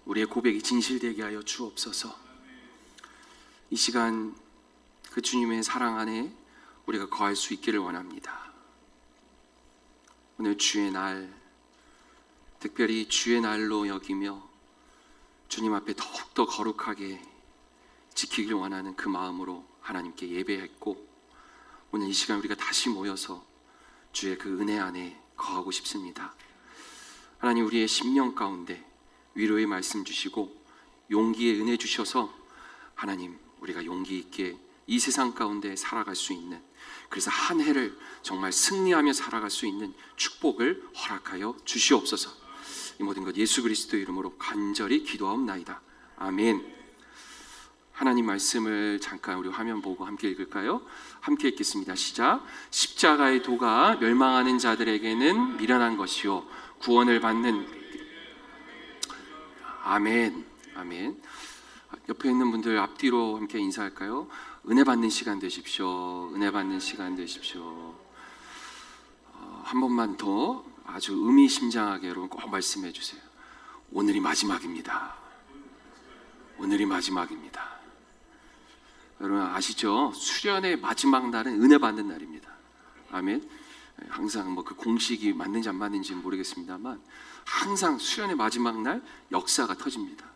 우리의 고백이 진실되게 하여 주옵소서. 이 시간 그 주님의 사랑 안에 우리가 거할 수 있기를 원합니다. 오늘 주의 날, 특별히 주의 날로 여기며 주님 앞에 더욱더 거룩하게 지키길 원하는 그 마음으로 하나님께 예배했고, 오늘 이 시간 우리가 다시 모여서 주의 그 은혜 안에 거하고 싶습니다. 하나님, 우리의 심령 가운데 위로의 말씀 주시고 용기의 은혜 주셔서 하나님, 우리가 용기 있게 이 세상 가운데 살아갈 수 있는, 그래서 한 해를 정말 승리하며 살아갈 수 있는 축복을 허락하여 주시옵소서. 이 모든 것 예수 그리스도 이름으로 간절히 기도하옵나이다. 아멘. 하나님 말씀을 잠깐 우리 화면 보고 함께 읽을까요? 함께 읽겠습니다. 시작. 십자가의 도가 멸망하는 자들에게는 미련한 것이요 구원을 받는. 아멘. 아멘. 옆에 있는 분들 앞뒤로 함께 인사할까요? 은혜 받는 시간 되십시오. 은혜 받는 시간 되십시오. 한 번만 더 아주 의미심장하게 여러분 꼭 말씀해 주세요. 오늘이 마지막입니다. 오늘이 마지막입니다. 여러분 아시죠? 수련의 마지막 날은 은혜 받는 날입니다. 아멘. 항상 뭐 그 공식이 맞는지 안 맞는지는 모르겠습니다만 항상 수련의 마지막 날 역사가 터집니다.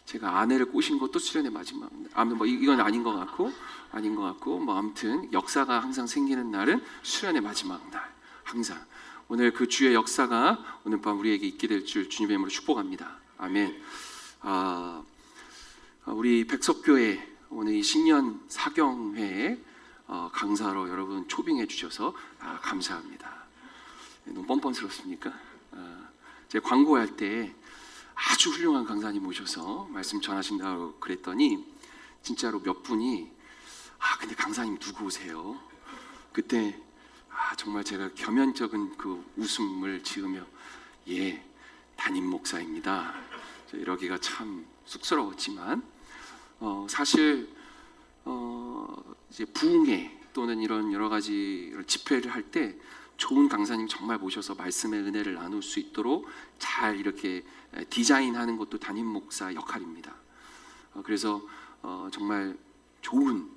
제가 아내를 꼬신 것도 수련의 마지막 날. 아무튼 뭐 이건 아닌 것 같고 뭐 아무튼 역사가 항상 생기는 날은 수련의 마지막 날. 항상 오늘 그 주의 역사가 오늘 밤 우리에게 있게 될 줄 주님의 이름으로 축복합니다. 아멘. 우리 백석교회 오늘 이 신년 사경회에 강사로 여러분 초빙해 주셔서 감사합니다. 너무 뻔뻔스럽습니까? 제가 광고할 때 아주 훌륭한 강사님 모셔서 말씀 전하신다고 그랬더니 진짜로 몇 분이 근데 강사님 누구세요? 그때 정말 제가 겸연쩍은 그 웃음을 지으며 담임 목사입니다. 이러기가 참 쑥스러웠지만 사실 이제 부흥회 또는 이런 여러 가지 집회를 할 때 좋은 강사님 정말 모셔서 말씀의 은혜를 나눌 수 있도록 잘 이렇게 디자인하는 것도 담임 목사 역할입니다. 그래서 정말 좋은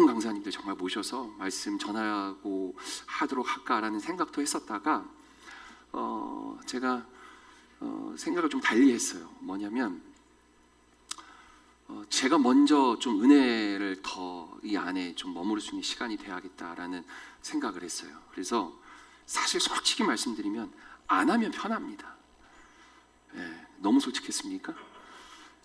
강사님들 정말 모셔서 말씀 전하고 하도록 할까라는 생각도 했었다가 제가 생각을 좀 달리 했어요. 뭐냐면 제가 먼저 좀 은혜를 더 이 안에 좀 머무를 수 있는 시간이 돼야겠다라는 생각을 했어요. 그래서 사실 솔직히 말씀드리면 안 하면 편합니다. 너무 솔직했습니까?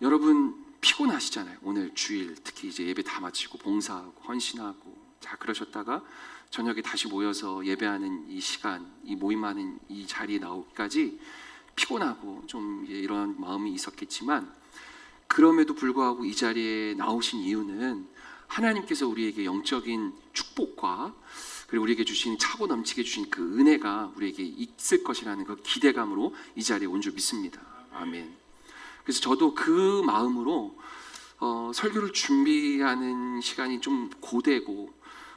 여러분 피곤하시잖아요. 오늘 주일 특히 이제 예배 다 마치고 봉사하고 헌신하고 자 그러셨다가 저녁에 다시 모여서 예배하는 이 시간, 이 모임하는 이 자리에 나오기까지 피곤하고 좀 이런 마음이 있었겠지만 그럼에도 불구하고 이 자리에 나오신 이유는 하나님께서 우리에게 영적인 축복과 그리고 우리에게 주신 차고 넘치게 주신 그 은혜가 우리에게 있을 것이라는 그 기대감으로 이 자리에 온 줄 믿습니다. 아멘. 그래서 저도 그 마음으로 설교를 준비하는 시간이 좀 고되고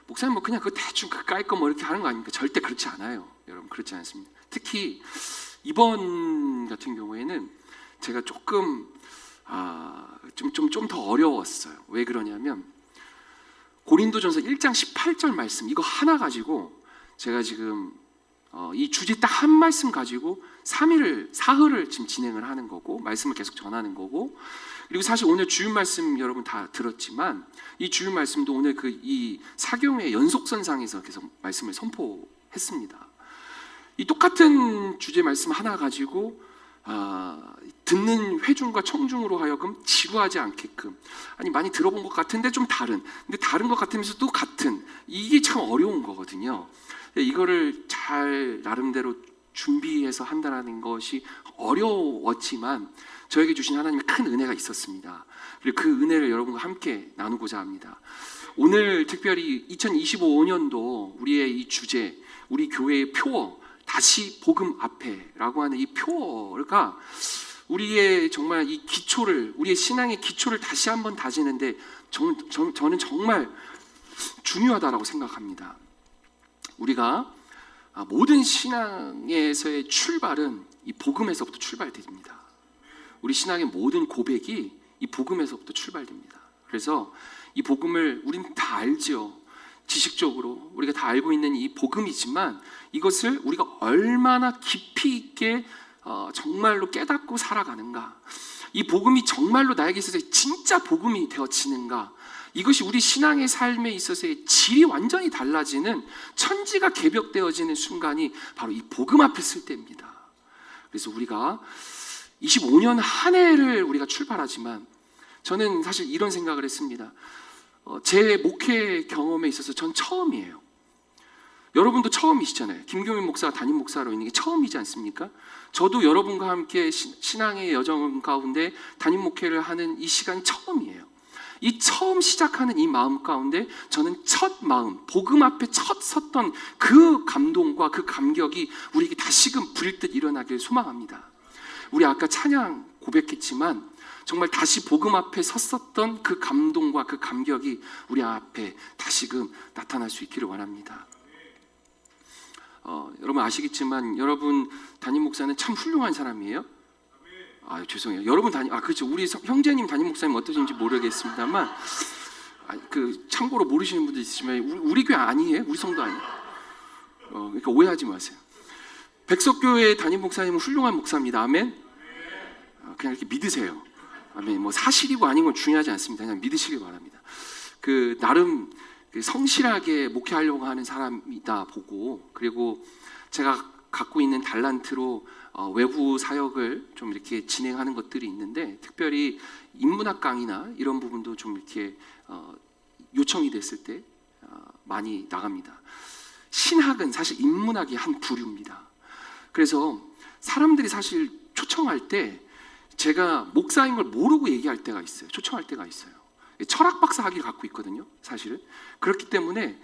목사님 뭐 그냥 그 대충 그 깔 거 뭐 이렇게 하는 거 아닙니까? 절대 그렇지 않아요. 여러분 그렇지 않습니다. 특히 이번 같은 경우에는 제가 조금 좀 더 어려웠어요. 왜 그러냐면 고린도전서 1장 18절 말씀 이거 하나 가지고 제가 지금 이 주제 딱 한 말씀 가지고 4흘을 지금 진행을 하는 거고 말씀을 계속 전하는 거고 그리고 사실 오늘 주일 말씀 여러분 다 들었지만 이 주일 말씀도 오늘 그 이 사경회 연속선상에서 계속 말씀을 선포했습니다. 이 똑같은 주제 말씀 하나 가지고 듣는 회중과 청중으로 하여금 지루하지 않게끔 많이 들어본 것 같은데 좀 근데 다른 것 같으면서도 같은 이게 참 어려운 거거든요. 이거를 잘 나름대로 준비해서 한다는 것이 어려웠지만 저에게 주신 하나님의 큰 은혜가 있었습니다. 그리고 그 은혜를 여러분과 함께 나누고자 합니다. 오늘 특별히 2025년도 우리의 이 주제, 우리 교회의 표어 다시 복음 앞에라고 하는 이 표어가 우리의 정말 이 기초를, 우리의 신앙의 기초를 다시 한번 다지는데 저는 정말 중요하다라고 생각합니다. 우리가 모든 신앙에서의 출발은 이 복음에서부터 출발됩니다. 우리 신앙의 모든 고백이 이 복음에서부터 출발됩니다. 그래서 이 복음을 우리는 다 알죠. 지식적으로 우리가 다 알고 있는 이 복음이지만 이것을 우리가 얼마나 깊이 있게 정말로 깨닫고 살아가는가, 이 복음이 정말로 나에게 있어서 진짜 복음이 되어지는가, 이것이 우리 신앙의 삶에 있어서의 질이 완전히 달라지는, 천지가 개벽되어지는 순간이 바로 이 복음 앞에 설 때입니다. 그래서 우리가 25년 한 해를 우리가 출발하지만 저는 사실 이런 생각을 했습니다. 제 목회 경험에 있어서 전 처음이에요. 여러분도 처음이시잖아요. 김경민 목사가 담임 목사로 있는 게 처음이지 않습니까? 저도 여러분과 함께 신앙의 여정 가운데 담임 목회를 하는 이 시간이 처음이에요. 이 처음 시작하는 이 마음 가운데 저는 첫 마음, 복음 앞에 첫 섰던 그 감동과 그 감격이 우리에게 다시금 불일 일어나길 소망합니다. 우리 아까 찬양 고백했지만 정말 다시 복음 앞에 섰었던 그 감동과 그 감격이 우리 앞에 다시금 나타날 수 있기를 원합니다. 여러분 아시겠지만 여러분 담임 목사는 참 훌륭한 사람이에요. 죄송해요. 여러분 그렇죠. 우리 형제님 담임 목사님 어떠신지 모르겠습니다만, 참고로 모르시는 분들 있으시면 우리 교회 아니에요. 우리 성도 아니에요. 그러니까 오해하지 마세요. 백석교회 담임 목사님은 훌륭한 목사입니다. 아멘. 그냥 이렇게 믿으세요. 아멘. 뭐 사실이고 아닌 건 중요하지 않습니다. 그냥 믿으시길 바랍니다. 나름 성실하게 목회하려고 하는 사람이다 보고, 그리고 제가 갖고 있는 달란트로 외부 사역을 좀 이렇게 진행하는 것들이 있는데, 특별히 인문학 강의나 이런 부분도 좀 이렇게 요청이 됐을 때 많이 나갑니다. 신학은 사실 인문학의 한 부류입니다. 그래서 사람들이 사실 초청할 때 제가 목사인 걸 모르고 얘기할 때가 있어요. 초청할 때가 있어요. 철학 박사 학위를 갖고 있거든요, 사실은. 그렇기 때문에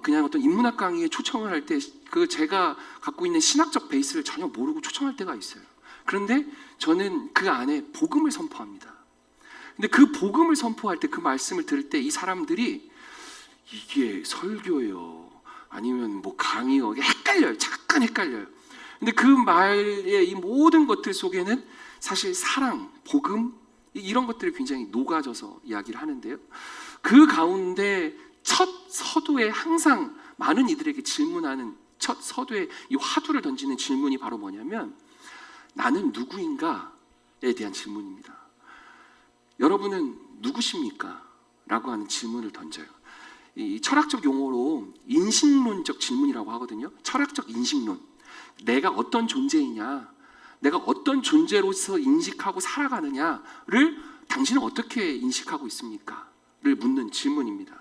그냥 어떤 인문학 강의에 초청을 할 때 제가 갖고 있는 신학적 베이스를 전혀 모르고 초청할 때가 있어요. 그런데 저는 그 안에 복음을 선포합니다. 근데 그 복음을 선포할 때, 그 말씀을 들을 때 이 사람들이 이게 설교예요, 아니면 뭐 강의요, 헷갈려요. 잠깐 헷갈려요. 근데 그 말의 이 모든 것들 속에는 사실 사랑, 복음, 이런 것들이 굉장히 녹아져서 이야기를 하는데요. 그 가운데 첫 서두에 항상 많은 이들에게 질문하는 첫 서두에 이 화두를 던지는 질문이 바로 뭐냐면, 나는 누구인가에 대한 질문입니다. 여러분은 누구십니까? 라고 하는 질문을 던져요. 이 철학적 용어로 인식론적 질문이라고 하거든요. 철학적 인식론. 내가 어떤 존재이냐, 내가 어떤 존재로서 인식하고 살아가느냐를 당신은 어떻게 인식하고 있습니까? 를 묻는 질문입니다.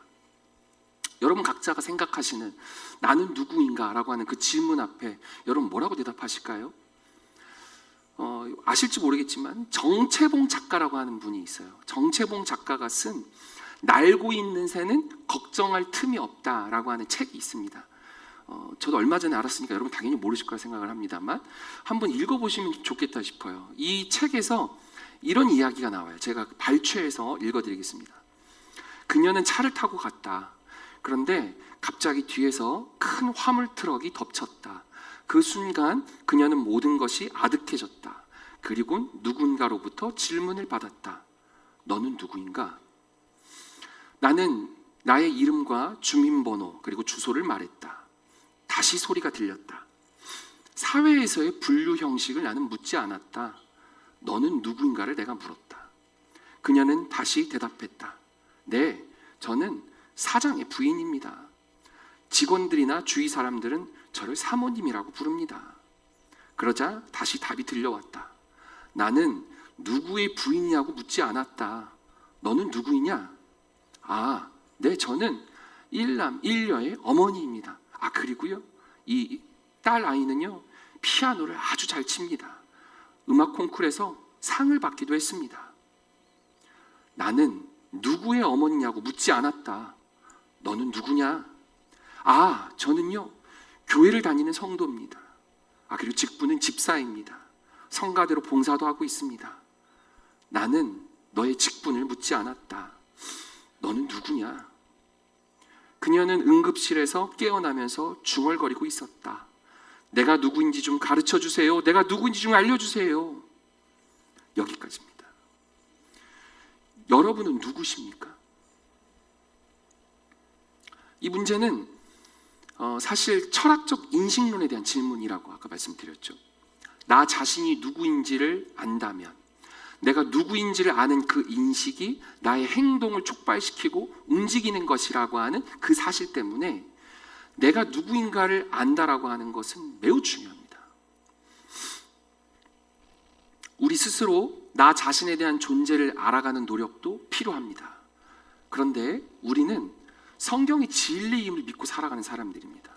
여러분 각자가 생각하시는 나는 누구인가 라고 하는 그 질문 앞에 여러분 뭐라고 대답하실까요? 아실지 모르겠지만 정채봉 작가라고 하는 분이 있어요. 정채봉 작가가 쓴 날고 있는 새는 걱정할 틈이 없다라고 하는 책이 있습니다. 저도 얼마 전에 알았으니까 여러분 당연히 모르실 거라 생각을 합니다만 한번 읽어보시면 좋겠다 싶어요. 이 책에서 이런 이야기가 나와요. 제가 발췌해서 읽어드리겠습니다. 그녀는 차를 타고 갔다. 그런데 갑자기 뒤에서 큰 화물 트럭이 덮쳤다. 그 순간 그녀는 모든 것이 아득해졌다. 그리고 누군가로부터 질문을 받았다. 너는 누구인가? 나는 나의 이름과 주민번호 그리고 주소를 말했다. 다시 소리가 들렸다. 사회에서의 분류 형식을 나는 묻지 않았다. 너는 누구인가를 내가 물었다. 그녀는 다시 대답했다. 네, 저는 사장의 부인입니다. 직원들이나 주위 사람들은 저를 사모님이라고 부릅니다. 그러자 다시 답이 들려왔다. 나는 누구의 부인이냐고 묻지 않았다. 너는 누구이냐? 네, 저는 일남 일녀의 어머니입니다. 그리고요, 이 딸 아이는요, 피아노를 아주 잘 칩니다. 음악 콩쿠르에서 상을 받기도 했습니다. 나는 누구의 어머니냐고 묻지 않았다. 너는 누구냐? 저는요, 교회를 다니는 성도입니다. 그리고 직분은 집사입니다. 성가대로 봉사도 하고 있습니다. 나는 너의 직분을 묻지 않았다. 너는 누구냐? 그녀는 응급실에서 깨어나면서 중얼거리고 있었다. 내가 누구인지 좀 가르쳐 주세요. 내가 누구인지 좀 알려주세요. 여기까지입니다. 여러분은 누구십니까? 이 문제는 사실 철학적 인식론에 대한 질문이라고 아까 말씀드렸죠. 나 자신이 누구인지를 안다면, 내가 누구인지를 아는 그 인식이 나의 행동을 촉발시키고 움직이는 것이라고 하는 그 사실 때문에 내가 누구인가를 안다라고 하는 것은 매우 중요합니다. 우리 스스로 나 자신에 대한 존재를 알아가는 노력도 필요합니다. 그런데 우리는 성경의 진리임을 믿고 살아가는 사람들입니다.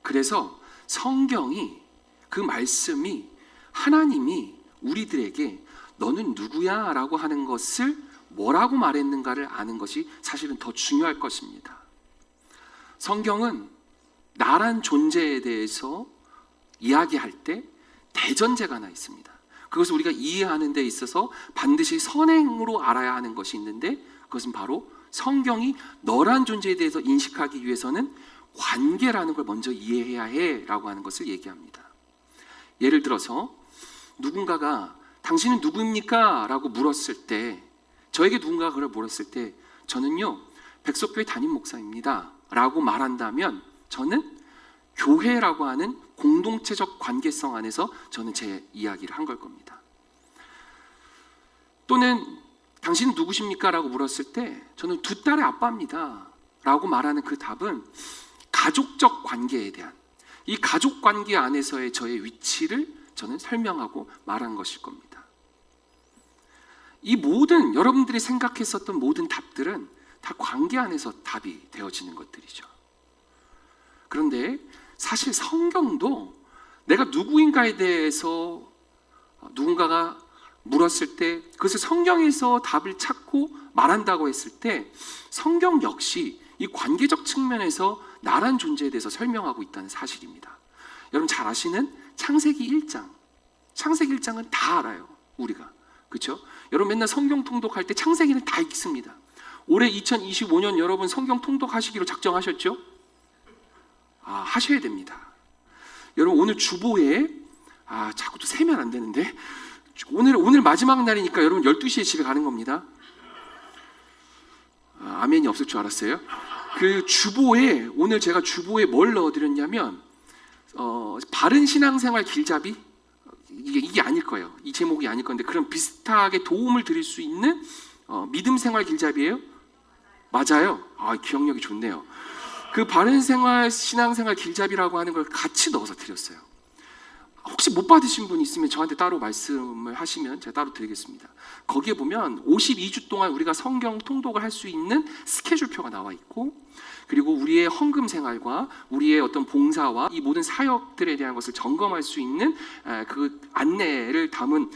그래서 성경이, 그 말씀이, 하나님이 우리들에게 너는 누구야? 라고 하는 것을 뭐라고 말했는가를 아는 것이 사실은 더 중요할 것입니다. 성경은 나란 존재에 대해서 이야기할 때 대전제가 하나 있습니다. 그것을 우리가 이해하는 데 있어서 반드시 선행으로 알아야 하는 것이 있는데, 그것은 바로 성경이 너란 존재에 대해서 인식하기 위해서는 관계라는 걸 먼저 이해해야 해라고 하는 것을 얘기합니다. 예를 들어서 누군가가 당신은 누구입니까? 라고 물었을 때, 저에게 누군가가 그걸 물었을 때 저는요 백석교회 담임 목사입니다 라고 말한다면 저는 교회라고 하는 공동체적 관계성 안에서 저는 제 이야기를 한 걸 겁니다. 또는 당신은 누구십니까? 라고 물었을 때 저는 두 딸의 아빠입니다 라고 말하는 그 답은 가족적 관계에 대한, 이 가족 관계 안에서의 저의 위치를 저는 설명하고 말한 것일 겁니다. 이 모든 여러분들이 생각했었던 모든 답들은 다 관계 안에서 답이 되어지는 것들이죠. 그런데 사실 성경도 내가 누구인가에 대해서 누군가가 물었을 때 그것을 성경에서 답을 찾고 말한다고 했을 때 성경 역시 이 관계적 측면에서 나란 존재에 대해서 설명하고 있다는 사실입니다. 여러분 잘 아시는 창세기 1장, 창세기 1장은 다 알아요, 우리가. 그렇죠? 여러분 맨날 성경 통독할 때 창세기는 다 읽습니다. 올해 2025년 여러분 성경 통독하시기로 작정하셨죠? 하셔야 됩니다. 여러분 오늘 주보에 자꾸 또 세면 안 되는데 오늘 마지막 날이니까 여러분 12시에 집에 가는 겁니다. 아멘이 없을 줄 알았어요. 그 주보에, 오늘 제가 주보에 뭘 넣어드렸냐면 바른 신앙생활 길잡이, 이게 아닐 거예요. 이 제목이 아닐 건데 그럼 비슷하게 도움을 드릴 수 있는 믿음생활 길잡이예요? 맞아요. 기억력이 좋네요. 그 바른 생활 신앙생활 길잡이라고 하는 걸 같이 넣어서 드렸어요. 혹시 못 받으신 분 있으면 저한테 따로 말씀을 하시면 제가 따로 드리겠습니다. 거기에 보면 52주 동안 우리가 성경 통독을 할 수 있는 스케줄표가 나와 있고, 그리고 우리의 헌금 생활과 우리의 어떤 봉사와 이 모든 사역들에 대한 것을 점검할 수 있는 그 안내를 담은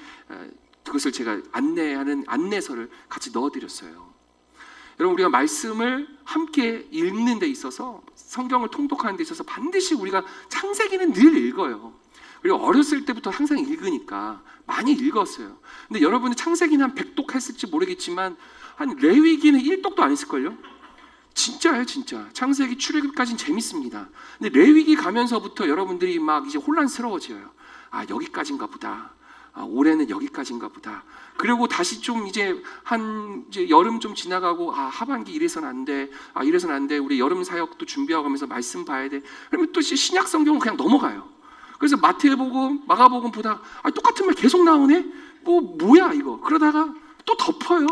그것을 제가 안내하는 안내서를 같이 넣어드렸어요. 여러분 우리가 말씀을 함께 읽는 데 있어서, 성경을 통독하는 데 있어서 반드시 우리가 창세기는 늘 읽어요. 그리고 어렸을 때부터 항상 읽으니까 많이 읽었어요. 근데 여러분이 창세기는 한 100독 했을지 모르겠지만 한 레위기는 1독도 안 했을걸요? 진짜예요, 진짜. 창세기 출애굽까지는 재밌습니다. 근데 레위기 가면서부터 여러분들이 막 이제 혼란스러워져요. 여기까지인가 보다. 올해는 여기까지인가 보다. 그리고 다시 좀 이제 이제 여름 좀 지나가고 하반기 이래서는 안 돼. 이래서는 안 돼. 우리 여름 사역도 준비하고 하면서 말씀 봐야 돼. 그러면 또 신약 성경은 그냥 넘어가요. 그래서 마태복음, 마가복음 보다 똑같은 말 계속 나오네? 뭐야 이거? 그러다가 또 덮어요.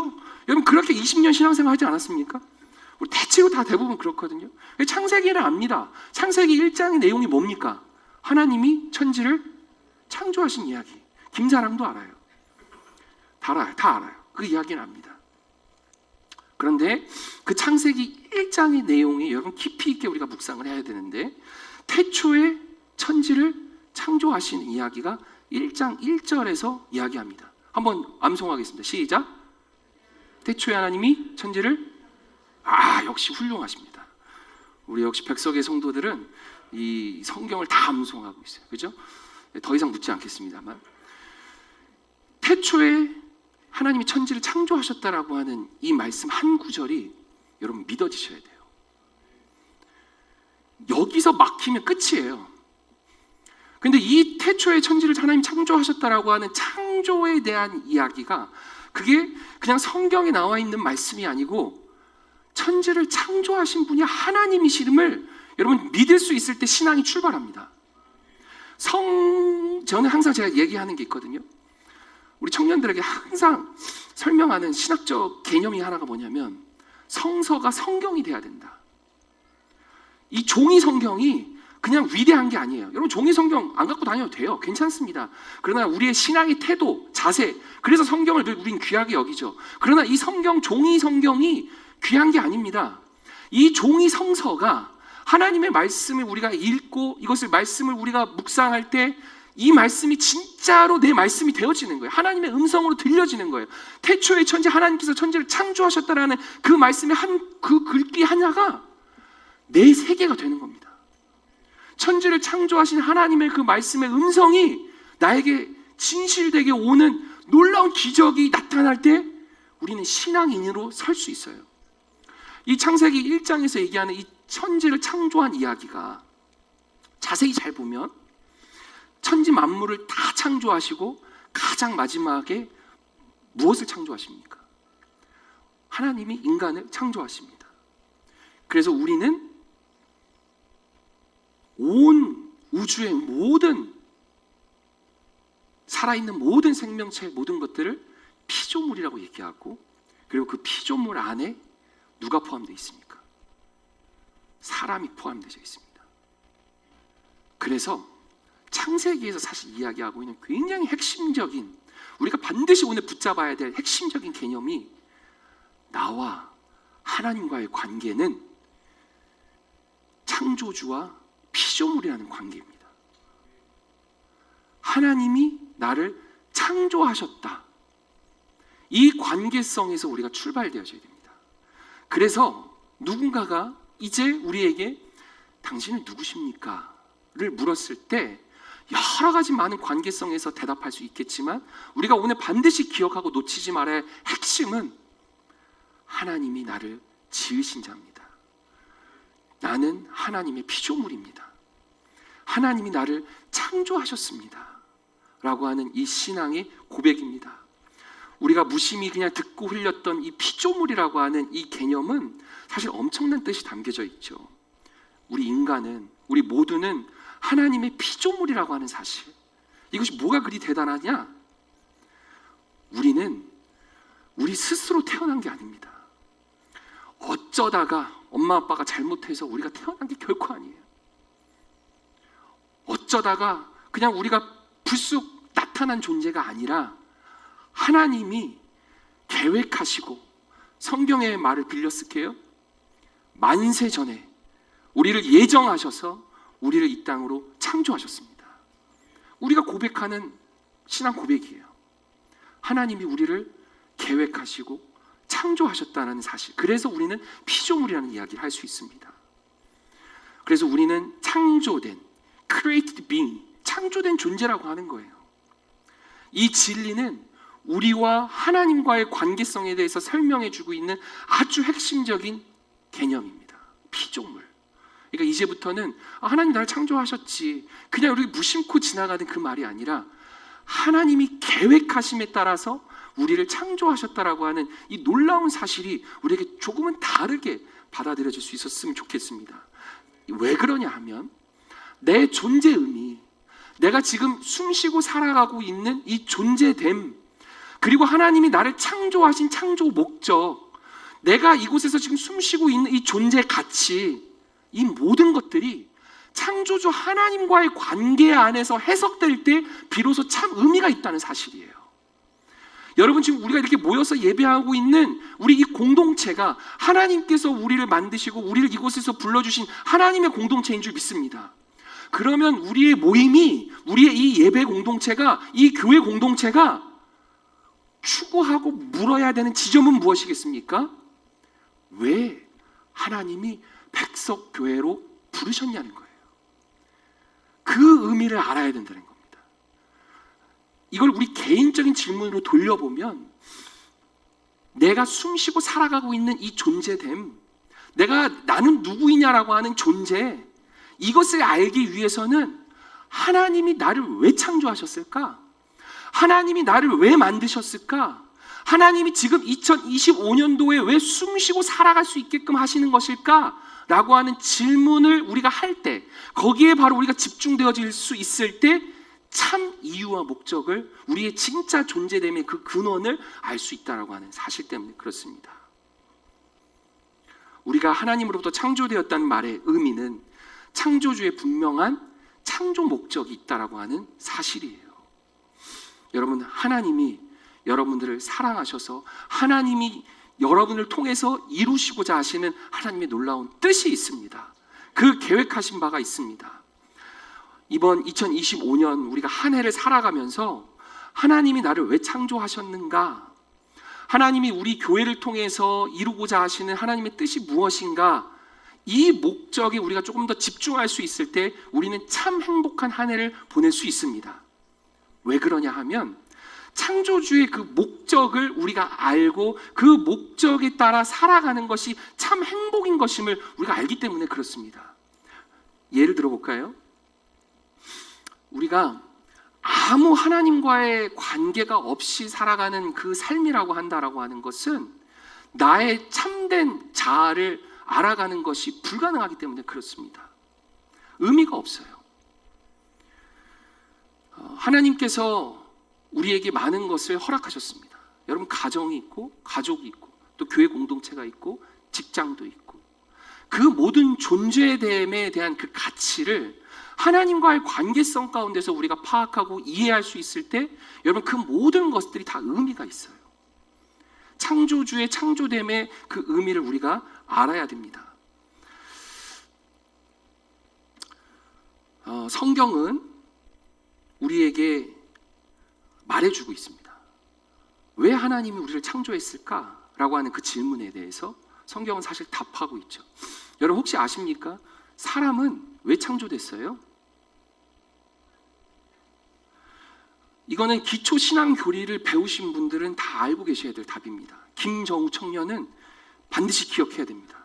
여러분 그렇게 20년 신앙생활 하지 않았습니까? 우리 대체로 다 대부분 그렇거든요. 창세기를 압니다. 창세기 1장의 내용이 뭡니까? 하나님이 천지를 창조하신 이야기. 김사랑도 알아요. 다 알아요. 그 이야기는 압니다. 그런데 그 창세기 1장의 내용이 여러분 깊이 있게 우리가 묵상을 해야 되는데, 태초에 천지를 창조하신 이야기가 1장 1절에서 이야기합니다. 한번 암송하겠습니다. 시작. 태초에 하나님이 천지를, 역시 훌륭하십니다. 우리 역시 백석의 성도들은 이 성경을 다 암송하고 있어요. 그죠? 더 이상 묻지 않겠습니다만, 태초에 하나님이 천지를 창조하셨다라고 하는 이 말씀 한 구절이 여러분 믿어지셔야 돼요. 여기서 막히면 끝이에요. 근데 이 태초에 천지를 하나님 창조하셨다라고 하는 창조에 대한 이야기가 그게 그냥 성경에 나와 있는 말씀이 아니고 천지를 창조하신 분이 하나님이심을 여러분 믿을 수 있을 때 신앙이 출발합니다. 저는 항상 제가 얘기하는 게 있거든요. 우리 청년들에게 항상 설명하는 신학적 개념이 하나가 뭐냐면 성서가 성경이 돼야 된다. 이 종이 성경이 그냥 위대한 게 아니에요. 여러분 종이 성경 안 갖고 다녀도 돼요. 괜찮습니다. 그러나 우리의 신앙의 태도, 자세, 그래서 성경을 늘 우린 귀하게 여기죠. 그러나 이 성경, 종이 성경이 귀한 게 아닙니다. 이 종이 성서가 하나님의 말씀을 우리가 읽고 이것을 말씀을 우리가 묵상할 때 이 말씀이 진짜로 내 말씀이 되어지는 거예요. 하나님의 음성으로 들려지는 거예요. 태초의 천지 하나님께서 천지를 창조하셨다라는 그 말씀의 그 글귀 하나가 내 세계가 되는 겁니다. 천지를 창조하신 하나님의 그 말씀의 음성이 나에게 진실되게 오는 놀라운 기적이 나타날 때 우리는 신앙인으로 설 수 있어요. 이 창세기 1장에서 얘기하는 이 천지를 창조한 이야기가 자세히 잘 보면 천지 만물을 다 창조하시고 가장 마지막에 무엇을 창조하십니까? 하나님이 인간을 창조하십니다. 그래서 우리는 온 우주의 모든 살아있는 모든 생명체의 모든 것들을 피조물이라고 얘기하고, 그리고 그 피조물 안에 누가 포함되어 있습니까? 사람이 포함되어 있습니다. 그래서 창세기에서 사실 이야기하고 있는 굉장히 핵심적인, 우리가 반드시 오늘 붙잡아야 될 핵심적인 개념이 나와 하나님과의 관계는 창조주와 피조물이라는 관계입니다. 하나님이 나를 창조하셨다. 이 관계성에서 우리가 출발되어져야 됩니다. 그래서 누군가가 이제 우리에게 당신은 누구십니까? 를 물었을 때 여러 가지 많은 관계성에서 대답할 수 있겠지만 우리가 오늘 반드시 기억하고 놓치지 말아야 할 핵심은 하나님이 나를 지으신 자입니다. 나는 하나님의 피조물입니다. 하나님이 나를 창조하셨습니다. 라고 하는 이 신앙의 고백입니다. 우리가 무심히 그냥 듣고 흘렸던 이 피조물이라고 하는 이 개념은 사실 엄청난 뜻이 담겨져 있죠. 우리 인간은, 우리 모두는 하나님의 피조물이라고 하는 사실, 이것이 뭐가 그리 대단하냐? 우리는 우리 스스로 태어난 게 아닙니다. 어쩌다가 엄마 아빠가 잘못해서 우리가 태어난 게 결코 아니에요. 어쩌다가 그냥 우리가 불쑥 나타난 존재가 아니라 하나님이 계획하시고, 성경의 말을 빌려 쓸게요. 만세 전에 우리를 예정하셔서 우리를 이 땅으로 창조하셨습니다. 우리가 고백하는 신앙 고백이에요. 하나님이 우리를 계획하시고 창조하셨다는 사실. 그래서 우리는 피조물이라는 이야기를 할 수 있습니다. 그래서 우리는 창조된, created being, 창조된 존재라고 하는 거예요. 이 진리는 우리와 하나님과의 관계성에 대해서 설명해주고 있는 아주 핵심적인 개념입니다. 피조물. 그러니까 이제부터는 하나님 나를 창조하셨지, 그냥 우리 무심코 지나가는 그 말이 아니라 하나님이 계획하심에 따라서 우리를 창조하셨다라고 하는 이 놀라운 사실이 우리에게 조금은 다르게 받아들여질 수 있었으면 좋겠습니다. 왜 그러냐 하면 내 존재 의미, 내가 지금 숨쉬고 살아가고 있는 이 존재됨, 그리고 하나님이 나를 창조하신 창조 목적, 내가 이곳에서 지금 숨쉬고 있는 이 존재 가치, 이 모든 것들이 창조주 하나님과의 관계 안에서 해석될 때 비로소 참 의미가 있다는 사실이에요. 여러분, 지금 우리가 이렇게 모여서 예배하고 있는 우리 이 공동체가 하나님께서 우리를 만드시고 우리를 이곳에서 불러주신 하나님의 공동체인 줄 믿습니다. 그러면 우리의 모임이, 우리의 이 예배 공동체가, 이 교회 공동체가 추구하고 물어야 되는 지점은 무엇이겠습니까? 왜 하나님이 백석교회로 부르셨냐는 거예요. 그 의미를 알아야 된다는 겁니다. 이걸 우리 개인적인 질문으로 돌려보면 내가 숨쉬고 살아가고 있는 이 존재됨, 나는 누구이냐라고 하는 존재, 이것을 알기 위해서는 하나님이 나를 왜 창조하셨을까? 하나님이 나를 왜 만드셨을까? 하나님이 지금 2025년도에 왜 숨쉬고 살아갈 수 있게끔 하시는 것일까? 라고 하는 질문을 우리가 할 때, 거기에 바로 우리가 집중되어질 수 있을 때 참 이유와 목적을, 우리의 진짜 존재됨의 그 근원을 알 수 있다라고 하는 사실 때문에 그렇습니다. 우리가 하나님으로부터 창조되었다는 말의 의미는 창조주의 분명한 창조 목적이 있다라고 하는 사실이에요. 여러분, 하나님이 여러분들을 사랑하셔서 하나님이 여러분을 통해서 이루시고자 하시는 하나님의 놀라운 뜻이 있습니다. 그 계획하신 바가 있습니다. 이번 2025년 우리가 한 해를 살아가면서 하나님이 나를 왜 창조하셨는가? 하나님이 우리 교회를 통해서 이루고자 하시는 하나님의 뜻이 무엇인가? 이 목적에 우리가 조금 더 집중할 수 있을 때 우리는 참 행복한 한 해를 보낼 수 있습니다. 왜 그러냐 하면 창조주의 그 목적을 우리가 알고 그 목적에 따라 살아가는 것이 참 행복인 것임을 우리가 알기 때문에 그렇습니다. 예를 들어볼까요? 우리가 아무 하나님과의 관계가 없이 살아가는 그 삶이라고 한다라고 하는 것은 나의 참된 자아를 알아가는 것이 불가능하기 때문에 그렇습니다. 의미가 없어요. 하나님께서 우리에게 많은 것을 허락하셨습니다. 여러분, 가정이 있고 가족이 있고 또 교회 공동체가 있고 직장도 있고, 그 모든 존재됨에 대한 그 가치를 하나님과의 관계성 가운데서 우리가 파악하고 이해할 수 있을 때, 여러분, 그 모든 것들이 다 의미가 있어요. 창조주의 창조됨의 그 의미를 우리가 알아야 됩니다. 성경은 우리에게 말해주고 있습니다. 왜 하나님이 우리를 창조했을까라고 하는 그 질문에 대해서 성경은 사실 답하고 있죠. 여러분, 혹시 아십니까? 사람은 왜 창조됐어요? 이거는 기초 신앙 교리를 배우신 분들은 다 알고 계셔야 될 답입니다. 김정우 청년은 반드시 기억해야 됩니다.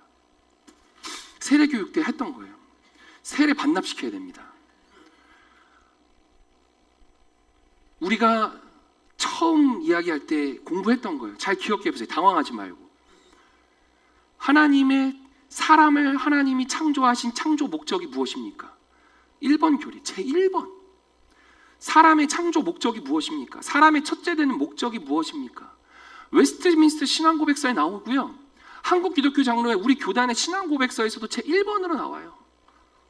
세례 교육 때 했던 거예요. 세례 반납시켜야 됩니다. 우리가 처음 이야기할 때 공부했던 거예요. 잘 기억해 보세요. 당황하지 말고. 사람을 하나님이 창조하신 창조 목적이 무엇입니까? 1번 교리, 제1번. 사람의 창조 목적이 무엇입니까? 사람의 첫째 되는 목적이 무엇입니까? 웨스트민스터 신앙고백서에 나오고요. 한국 기독교 장로회 우리 교단의 신앙고백서에서도 제1번으로 나와요.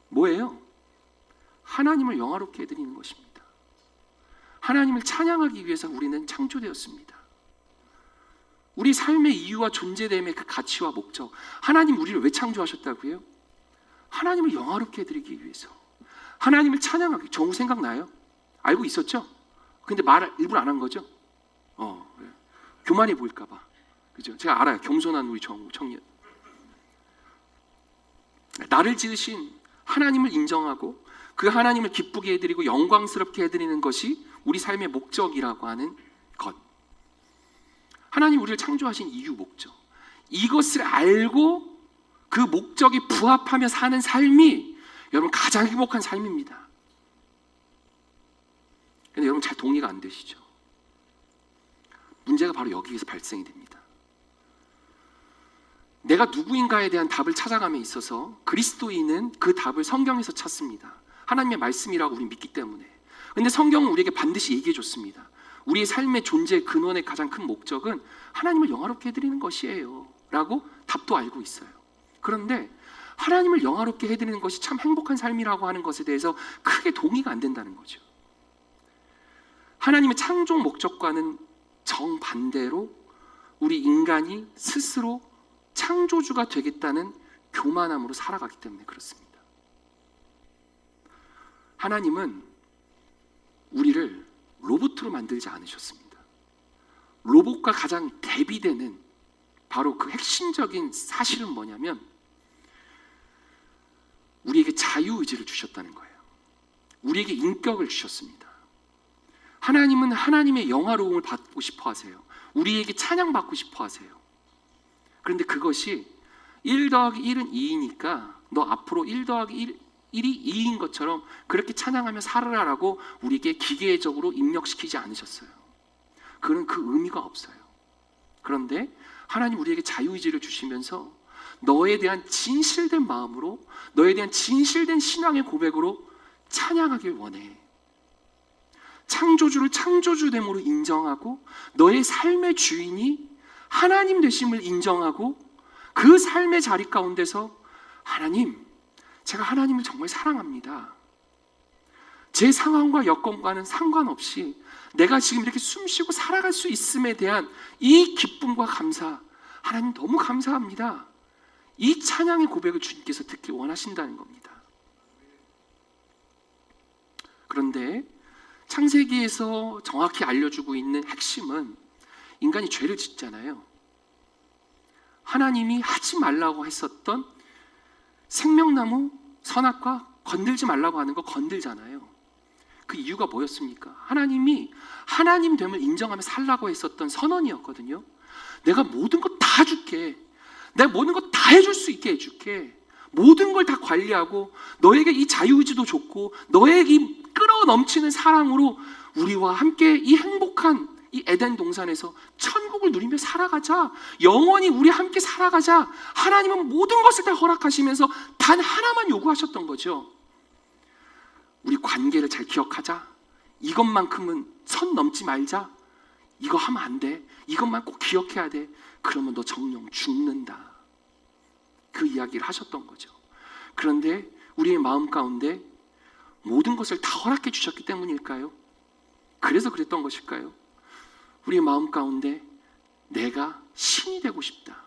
뭐예요? 하나님을 영화롭게 해드리는 것입니다. 하나님을 찬양하기 위해서 우리는 창조되었습니다. 우리 삶의 이유와 존재됨의 그 가치와 목적, 하나님 우리를 왜 창조하셨다고요? 하나님을 영화롭게 해드리기 위해서, 하나님을 찬양하기. 정우 생각나요? 알고 있었죠? 근데 말 일부러 안 한 거죠? 교만해 보일까 봐. 그죠? 제가 알아요. 겸손한 우리 정우 청년. 나를 지으신 하나님을 인정하고 그 하나님을 기쁘게 해드리고 영광스럽게 해드리는 것이 우리 삶의 목적이라고 하는 것. 하나님 우리를 창조하신 이유, 목적, 이것을 알고 그 목적에 부합하며 사는 삶이 여러분 가장 행복한 삶입니다. 근데 여러분 잘 동의가 안 되시죠? 문제가 바로 여기에서 발생이 됩니다. 내가 누구인가에 대한 답을 찾아감에 있어서 그리스도인은 그 답을 성경에서 찾습니다. 하나님의 말씀이라고 우리 믿기 때문에. 근데 성경은 우리에게 반드시 얘기해 줬습니다. 우리의 삶의 존재 근원의 가장 큰 목적은 하나님을 영화롭게 해드리는 것이에요 라고 답도 알고 있어요. 그런데 하나님을 영화롭게 해드리는 것이 참 행복한 삶이라고 하는 것에 대해서 크게 동의가 안 된다는 거죠. 하나님의 창조 목적과는 정반대로 우리 인간이 스스로 창조주가 되겠다는 교만함으로 살아가기 때문에 그렇습니다. 하나님은 우리를 로봇으로 만들지 않으셨습니다. 로봇과 가장 대비되는 바로 그 핵심적인 사실은 뭐냐면 우리에게 자유의지를 주셨다는 거예요. 우리에게 인격을 주셨습니다. 하나님은 하나님의 영화로움을 받고 싶어 하세요. 우리에게 찬양받고 싶어 하세요. 그런데 그것이 1 더하기 1은 2이니까 너 앞으로 1 더하기 1이 2인 것처럼 그렇게 찬양하며 살으라라고 우리에게 기계적으로 입력시키지 않으셨어요. 그건 그 의미가 없어요. 그런데 하나님 우리에게 자유의지를 주시면서 너에 대한 진실된 마음으로, 너에 대한 진실된 신앙의 고백으로 찬양하길 원해. 창조주를 창조주됨으로 인정하고 너의 삶의 주인이 하나님 되심을 인정하고 그 삶의 자리 가운데서 하나님, 제가 하나님을 정말 사랑합니다. 제 상황과 여건과는 상관없이 내가 지금 이렇게 숨쉬고 살아갈 수 있음에 대한 이 기쁨과 감사, 하나님 너무 감사합니다. 이 찬양의 고백을 주님께서 듣기 원하신다는 겁니다. 그런데 창세기에서 정확히 알려주고 있는 핵심은 인간이 죄를 짓잖아요. 하나님이 하지 말라고 했었던 생명나무 선악과 건들지 말라고 하는 거 건들잖아요. 그 이유가 뭐였습니까? 하나님이 하나님됨을 인정하며 살라고 했었던 선언이었거든요. 내가 모든 것 다 줄게. 내가 모든 것 다 해줄 수 있게 해줄게. 모든 걸 다 관리하고 너에게 이 자유의지도 줬고 너에게 이 끓어 넘치는 사랑으로 우리와 함께 이 행복한 이 에덴 동산에서 천국을 누리며 살아가자. 영원히 우리 함께 살아가자. 하나님은 모든 것을 다 허락하시면서 단 하나만 요구하셨던 거죠. 우리 관계를 잘 기억하자. 이것만큼은 선 넘지 말자. 이거 하면 안 돼. 이것만 꼭 기억해야 돼. 그러면 너 정령 죽는다. 그 이야기를 하셨던 거죠. 그런데 우리의 마음 가운데 모든 것을 다 허락해 주셨기 때문일까요? 그래서 그랬던 것일까요? 우리의 마음 가운데 내가 신이 되고 싶다.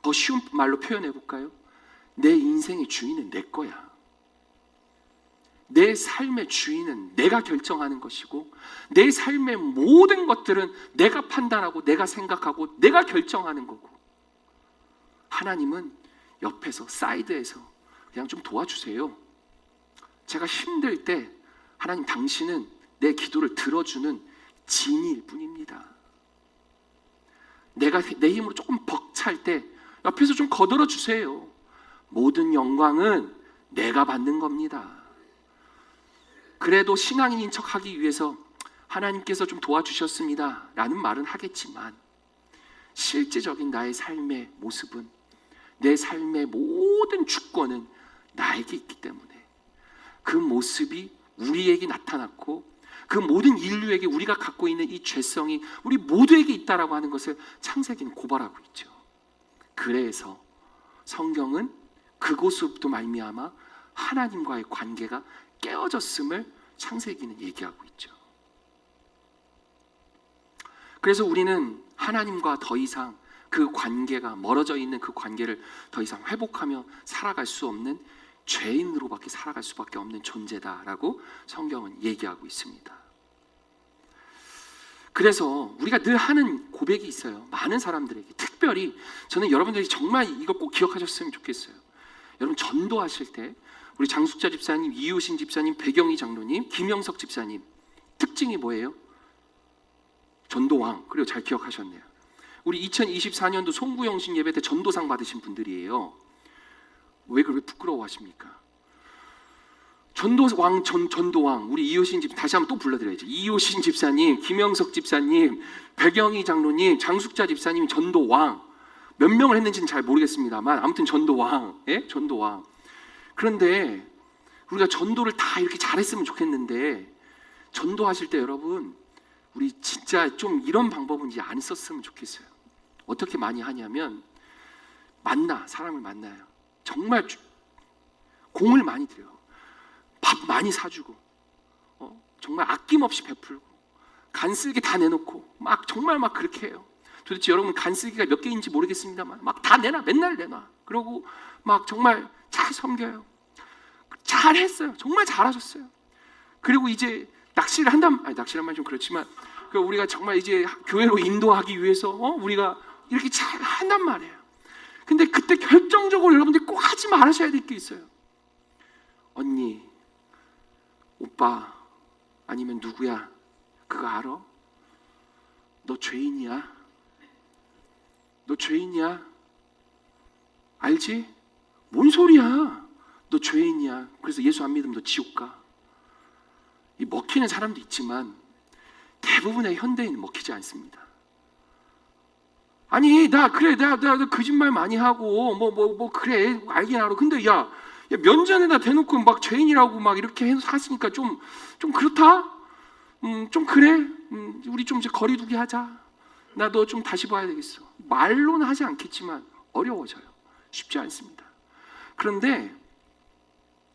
더 쉬운 말로 표현해 볼까요? 내 인생의 주인은 내 거야. 내 삶의 주인은 내가 결정하는 것이고 내 삶의 모든 것들은 내가 판단하고 내가 생각하고 내가 결정하는 거고 하나님은 옆에서 사이드에서 그냥 좀 도와주세요. 제가 힘들 때 하나님 당신은 내 기도를 들어주는 진이일 뿐입니다. 내가 내 힘으로 조금 벅찰 때 옆에서 좀 거들어 주세요. 모든 영광은 내가 받는 겁니다. 그래도 신앙인인 척하기 위해서 하나님께서 좀 도와주셨습니다 라는 말은 하겠지만 실제적인 나의 삶의 모습은 내 삶의 모든 주권은 나에게 있기 때문에 그 모습이 우리에게 나타났고 그 모든 인류에게 우리가 갖고 있는 이 죄성이 우리 모두에게 있다라고 하는 것을 창세기는 고발하고 있죠. 그래서 성경은 그곳으로부터 말미암아 하나님과의 관계가 깨어졌음을 창세기는 얘기하고 있죠. 그래서 우리는 하나님과 더 이상 그 관계가 멀어져 있는 그 관계를 더 이상 회복하며 살아갈 수 없는 죄인으로밖에 살아갈 수밖에 없는 존재다라고 성경은 얘기하고 있습니다. 그래서 우리가 늘 하는 고백이 있어요. 많은 사람들에게 특별히 저는 여러분들이 정말 이거 꼭 기억하셨으면 좋겠어요. 여러분 전도하실 때 우리 장숙자 집사님, 이효신 집사님, 배경희 장로님, 김영석 집사님 특징이 뭐예요? 전도왕. 그리고 잘 기억하셨네요. 우리 2024년도 송구영신 예배 때 전도상 받으신 분들이에요. 왜 그렇게 부끄러워하십니까? 전도왕, 전도왕. 우리 이효신 집 다시 한번 또 불러드려야지. 이효신 집사님, 김영석 집사님, 배경희 장로님, 장숙자 집사님 전도왕. 몇 명을 했는지는 잘 모르겠습니다만 아무튼 전도왕, 예? 전도왕. 그런데 우리가 전도를 다 이렇게 잘했으면 좋겠는데 전도하실 때 여러분 우리 진짜 좀 이런 방법은 이제 안 썼으면 좋겠어요. 어떻게 많이 하냐면 사람을 만나요. 정말 공을 많이 들여요. 밥 많이 사주고 정말 아낌없이 베풀고 간쓸기 다 내놓고 정말 그렇게 해요. 도대체 여러분 간쓸기가 몇 개인지 모르겠습니다만 다 내놔. 맨날 내놔. 그러고 정말 잘 섬겨요. 잘했어요. 정말 잘하셨어요. 그리고 이제 낚시란 말 좀 그렇지만 우리가 정말 이제 교회로 인도하기 위해서 우리가 이렇게 잘 한단 말이에요. 근데 그때 결정적으로 여러분들이 꼭 하지 말으셔야 될 게 있어요. 언니, 오빠, 아니면 누구야? 그거 알아? 너 죄인이야? 너 죄인이야? 알지? 뭔 소리야? 너 죄인이야. 그래서 예수 안 믿으면 너 지옥 가. 이 먹히는 사람도 있지만 대부분의 현대인은 먹히지 않습니다. 아니 나 거짓말 많이 하고 그래 알긴 알아. 근데 야 면전에다 대놓고 막 죄인이라고 막 이렇게 해서 하시니까 좀 그렇다. 좀 그래. 우리 좀 이제 거리두기 하자. 나 너 좀 다시 봐야 되겠어. 말로는 하지 않겠지만 어려워져요. 쉽지 않습니다. 그런데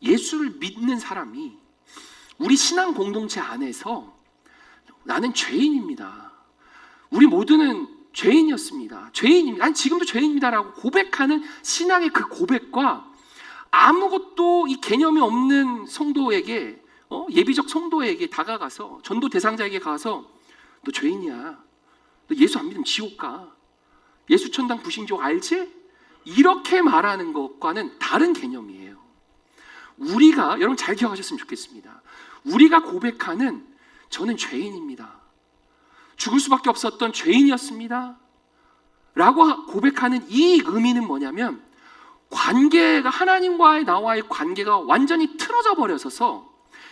예수를 믿는 사람이 우리 신앙 공동체 안에서 나는 죄인입니다. 우리 모두는 죄인이었습니다. 죄인입니다. 아니 지금도 죄인입니다라고 고백하는 신앙의 그 고백과 아무것도 이 개념이 없는 성도에게 예비적 성도에게 다가가서 전도 대상자에게 가서 너 죄인이야. 너 예수 안 믿으면 지옥 가. 예수 천당 부신족 알지? 이렇게 말하는 것과는 다른 개념이에요. 우리가 여러분 잘 기억하셨으면 좋겠습니다. 우리가 고백하는 저는 죄인입니다. 죽을 수밖에 없었던 죄인이었습니다. 라고 고백하는 이 의미는 뭐냐면 관계가 하나님과의 나와의 관계가 완전히 틀어져 버려서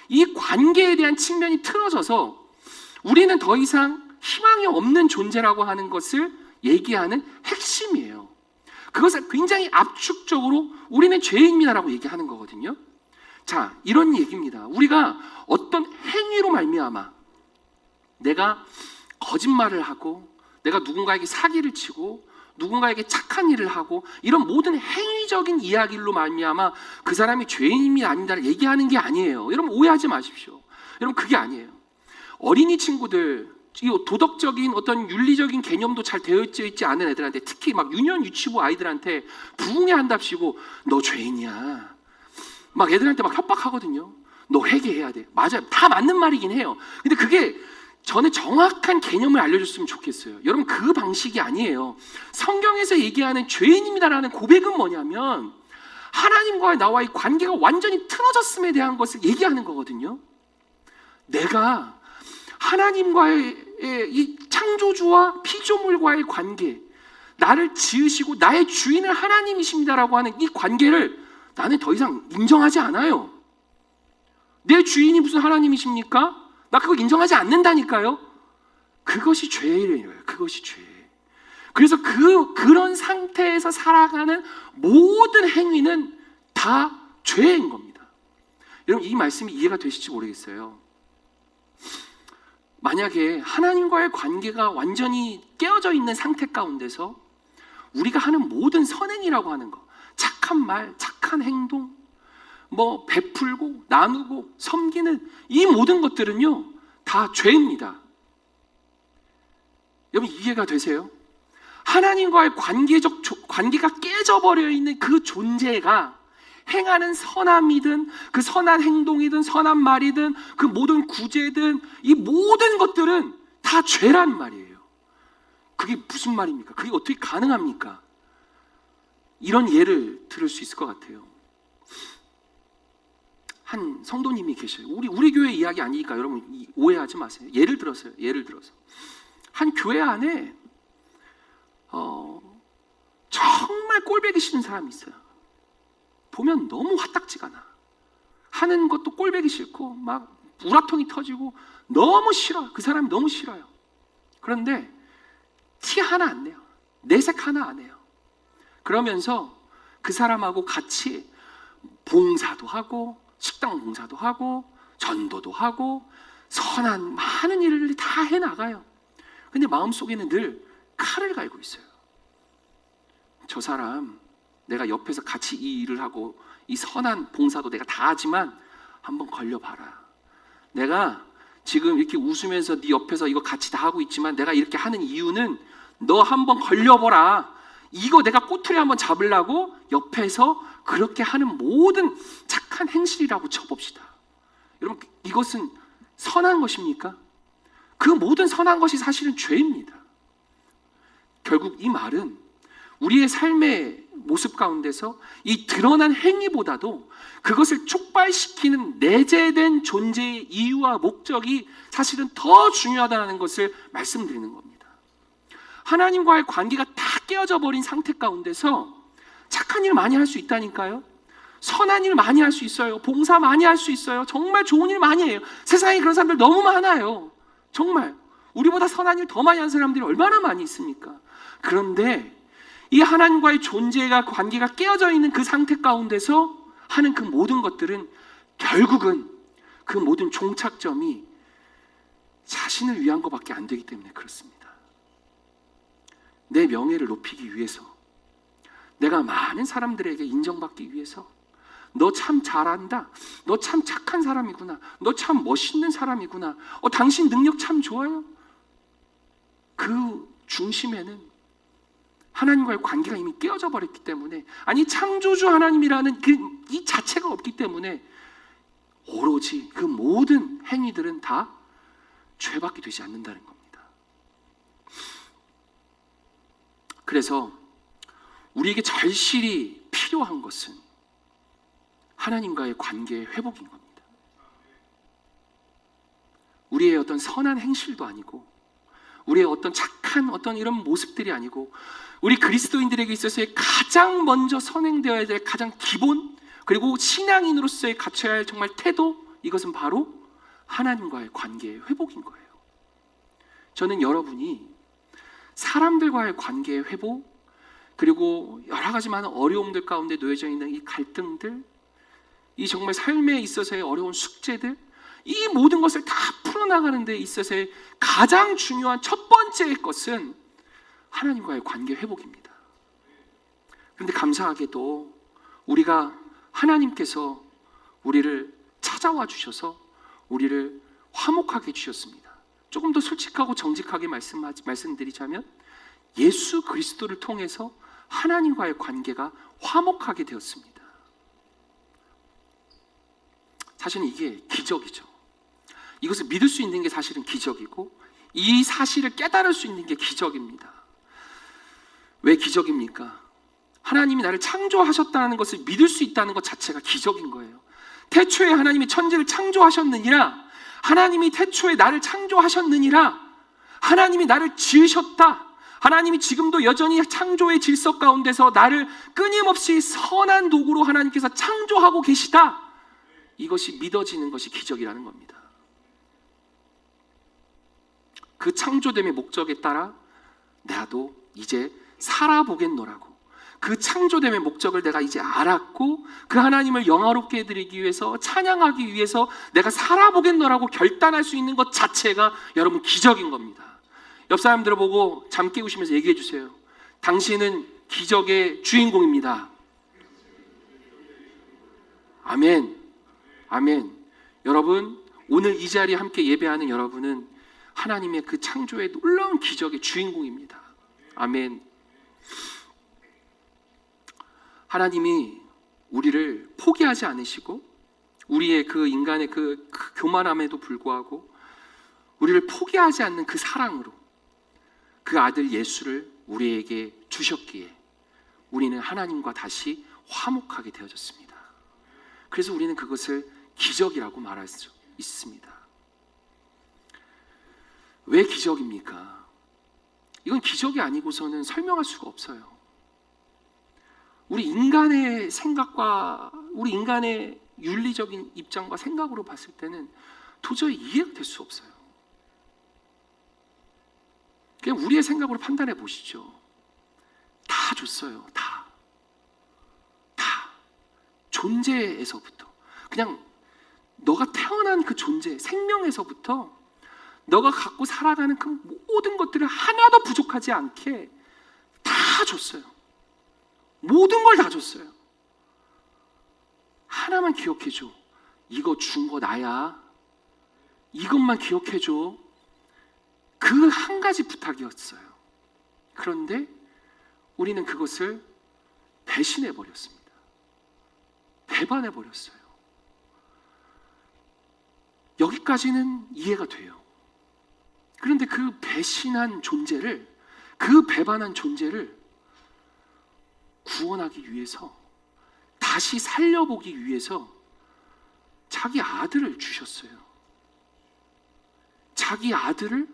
이 관계에 대한 측면이 틀어져서 우리는 더 이상 희망이 없는 존재라고 하는 것을 얘기하는 핵심이에요. 그것을 굉장히 압축적으로 우리는 죄인입니다라고 얘기하는 거거든요. 자, 이런 얘기입니다. 우리가 어떤 행위로 말미암아 내가 거짓말을 하고 내가 누군가에게 사기를 치고 누군가에게 착한 일을 하고 이런 모든 행위적인 이야기로 말미암아 그 사람이 죄인입니다 아닙니다를 얘기하는 게 아니에요. 여러분 오해하지 마십시오. 여러분 그게 아니에요. 어린이 친구들 이 도덕적인 어떤 윤리적인 개념도 잘 되어 있지 않은 애들한테 특히 막 유년 유치부 아이들한테 부흥회 한답시고 너 죄인이야. 막 애들한테 막 협박하거든요. 너 회개해야 돼. 맞아요. 다 맞는 말이긴 해요. 근데 그게 저는 정확한 개념을 알려줬으면 좋겠어요. 여러분 그 방식이 아니에요. 성경에서 얘기하는 죄인입니다라는 고백은 뭐냐면 하나님과의 나와의 관계가 완전히 틀어졌음에 대한 것을 얘기하는 거거든요. 내가 하나님과의 이 창조주와 피조물과의 관계, 나를 지으시고 나의 주인은 하나님이십니다라고 하는 이 관계를 나는 더 이상 인정하지 않아요. 내 주인이 무슨 하나님이십니까? 나 그거 인정하지 않는다니까요. 그것이 죄예요. 그것이 죄. 그래서 그런 상태에서 살아가는 모든 행위는 다 죄인 겁니다. 여러분 이 말씀이 이해가 되실지 모르겠어요. 만약에 하나님과의 관계가 완전히 깨어져 있는 상태 가운데서 우리가 하는 모든 선행이라고 하는 거, 착한 말, 착한 행동, 베풀고 나누고 섬기는 이 모든 것들은요 다 죄입니다. 여러분 이해가 되세요? 하나님과의 관계가 깨져버려 있는 그 존재가 행하는 선함이든 그 선한 행동이든 선한 말이든 그 모든 구제든 이 모든 것들은 다 죄란 말이에요. 그게 무슨 말입니까? 그게 어떻게 가능합니까? 이런 예를 들을 수 있을 것 같아요. 한 성도님이 계셔요. 우리 교회 이야기 아니니까 여러분 오해하지 마세요. 예를 들어서 한 교회 안에 정말 꼴보기 싫은 사람이 있어요. 보면 너무 화딱지가 나. 하는 것도 꼴보기 싫고 막 우라통이 터지고 너무 싫어. 그 사람이 너무 싫어요. 그런데 티 하나 안 내요. 내색 하나 안 해요. 그러면서 그 사람하고 같이 봉사도 하고 식당 봉사도 하고 전도도 하고 선한 많은 일을 다 해나가요. 근데 마음속에는 늘 칼을 갈고 있어요. 저 사람 내가 옆에서 같이 이 일을 하고 이 선한 봉사도 내가 다 하지만 한번 걸려봐라. 내가 지금 이렇게 웃으면서 네 옆에서 이거 같이 다 하고 있지만 내가 이렇게 하는 이유는 너 한번 걸려보라. 이거 내가 꼬투리 한번 잡으려고 옆에서 그렇게 하는 모든 착한 행실이라고 쳐봅시다. 여러분 이것은 선한 것입니까? 그 모든 선한 것이 사실은 죄입니다. 결국 이 말은 우리의 삶의 모습 가운데서 이 드러난 행위보다도 그것을 촉발시키는 내재된 존재의 이유와 목적이 사실은 더 중요하다는 것을 말씀드리는 겁니다. 하나님과의 관계가 다 깨어져 버린 상태 가운데서 착한 일 많이 할 수 있다니까요. 선한 일 많이 할 수 있어요. 봉사 많이 할 수 있어요. 정말 좋은 일 많이 해요. 세상에 그런 사람들 너무 많아요. 정말 우리보다 선한 일 더 많이 하는 사람들이 얼마나 많이 있습니까? 그런데 이 하나님과의 존재가 관계가 깨어져 있는 그 상태 가운데서 하는 그 모든 것들은 결국은 그 모든 종착점이 자신을 위한 것밖에 안 되기 때문에 그렇습니다. 내 명예를 높이기 위해서, 내가 많은 사람들에게 인정받기 위해서, 너 참 잘한다, 너 참 착한 사람이구나, 너 참 멋있는 사람이구나, 당신 능력 참 좋아요. 그 중심에는 하나님과의 관계가 이미 깨어져 버렸기 때문에, 아니 창조주 하나님이라는 이 자체가 없기 때문에 오로지 그 모든 행위들은 다 죄밖에 되지 않는다는 겁니다. 그래서 우리에게 절실히 필요한 것은 하나님과의 관계의 회복인 겁니다. 우리의 어떤 선한 행실도 아니고, 우리의 어떤 착한 어떤 이런 모습들이 아니고, 우리 그리스도인들에게 있어서의 가장 먼저 선행되어야 될 가장 기본, 그리고 신앙인으로서의 갖춰야 할 정말 태도, 이것은 바로 하나님과의 관계의 회복인 거예요. 저는 여러분이 사람들과의 관계의 회복, 그리고 여러 가지 많은 어려움들 가운데 놓여져 있는 이 갈등들, 이 정말 삶에 있어서의 어려운 숙제들, 이 모든 것을 다 풀어나가는 데 있어서의 가장 중요한 첫 번째 것은 하나님과의 관계 회복입니다. 그런데 감사하게도 우리가 하나님께서 우리를 찾아와 주셔서 우리를 화목하게 해주셨습니다. 조금 더 솔직하고 정직하게 말씀드리자면 예수 그리스도를 통해서 하나님과의 관계가 화목하게 되었습니다. 사실은 이게 기적이죠. 이것을 믿을 수 있는 게 사실은 기적이고, 이 사실을 깨달을 수 있는 게 기적입니다. 왜 기적입니까? 하나님이 나를 창조하셨다는 것을 믿을 수 있다는 것 자체가 기적인 거예요. 태초에 하나님이 천지를 창조하셨느니라, 하나님이 태초에 나를 창조하셨느니라, 하나님이 나를 지으셨다, 하나님이 지금도 여전히 창조의 질서 가운데서 나를 끊임없이 선한 도구로 하나님께서 창조하고 계시다, 이것이 믿어지는 것이 기적이라는 겁니다. 그 창조됨의 목적에 따라 나도 이제 살아보겠노라고, 그 창조됨의 목적을 내가 이제 알았고, 그 하나님을 영화롭게 해드리기 위해서, 찬양하기 위해서 내가 살아보겠노라고 결단할 수 있는 것 자체가 여러분 기적인 겁니다. 옆 사람들을 보고 잠 깨우시면서 얘기해 주세요. 당신은 기적의 주인공입니다. 아멘. 아멘. 여러분, 오늘 이 자리에 함께 예배하는 여러분은 하나님의 그 창조의 놀라운 기적의 주인공입니다. 아멘. 하나님이 우리를 포기하지 않으시고, 우리의 그 인간의 그 교만함에도 불구하고 우리를 포기하지 않는 그 사랑으로 그 아들 예수를 우리에게 주셨기에 우리는 하나님과 다시 화목하게 되어졌습니다. 그래서 우리는 그것을 기적이라고 말할 수 있습니다. 왜 기적입니까? 이건 기적이 아니고서는 설명할 수가 없어요. 우리 인간의 생각과 우리 인간의 윤리적인 입장과 생각으로 봤을 때는 도저히 이해가 될 수 없어요. 그냥 우리의 생각으로 판단해 보시죠. 다 줬어요. 다 존재에서부터, 그냥 너가 태어난 그 존재, 생명에서부터 너가 갖고 살아가는 그 모든 것들을 하나도 부족하지 않게 다 줬어요. 모든 걸 다 줬어요. 하나만 기억해줘. 이거 준 거 나야. 이것만 기억해줘. 그 한 가지 부탁이었어요. 그런데 우리는 그것을 배신해버렸습니다. 배반해버렸어요. 여기까지는 이해가 돼요. 그런데 그 배신한 존재를, 그 배반한 존재를 구원하기 위해서, 다시 살려보기 위해서 자기 아들을 주셨어요. 자기 아들을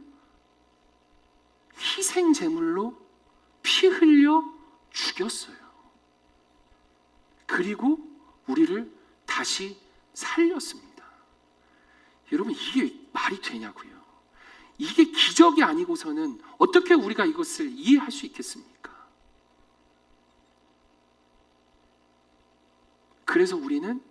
희생 제물로 피 흘려 죽였어요. 그리고 우리를 다시 살렸습니다. 여러분, 이게 말이 되냐고요. 이게 기적이 아니고서는 어떻게 우리가 이것을 이해할 수 있겠습니까? 그래서 우리는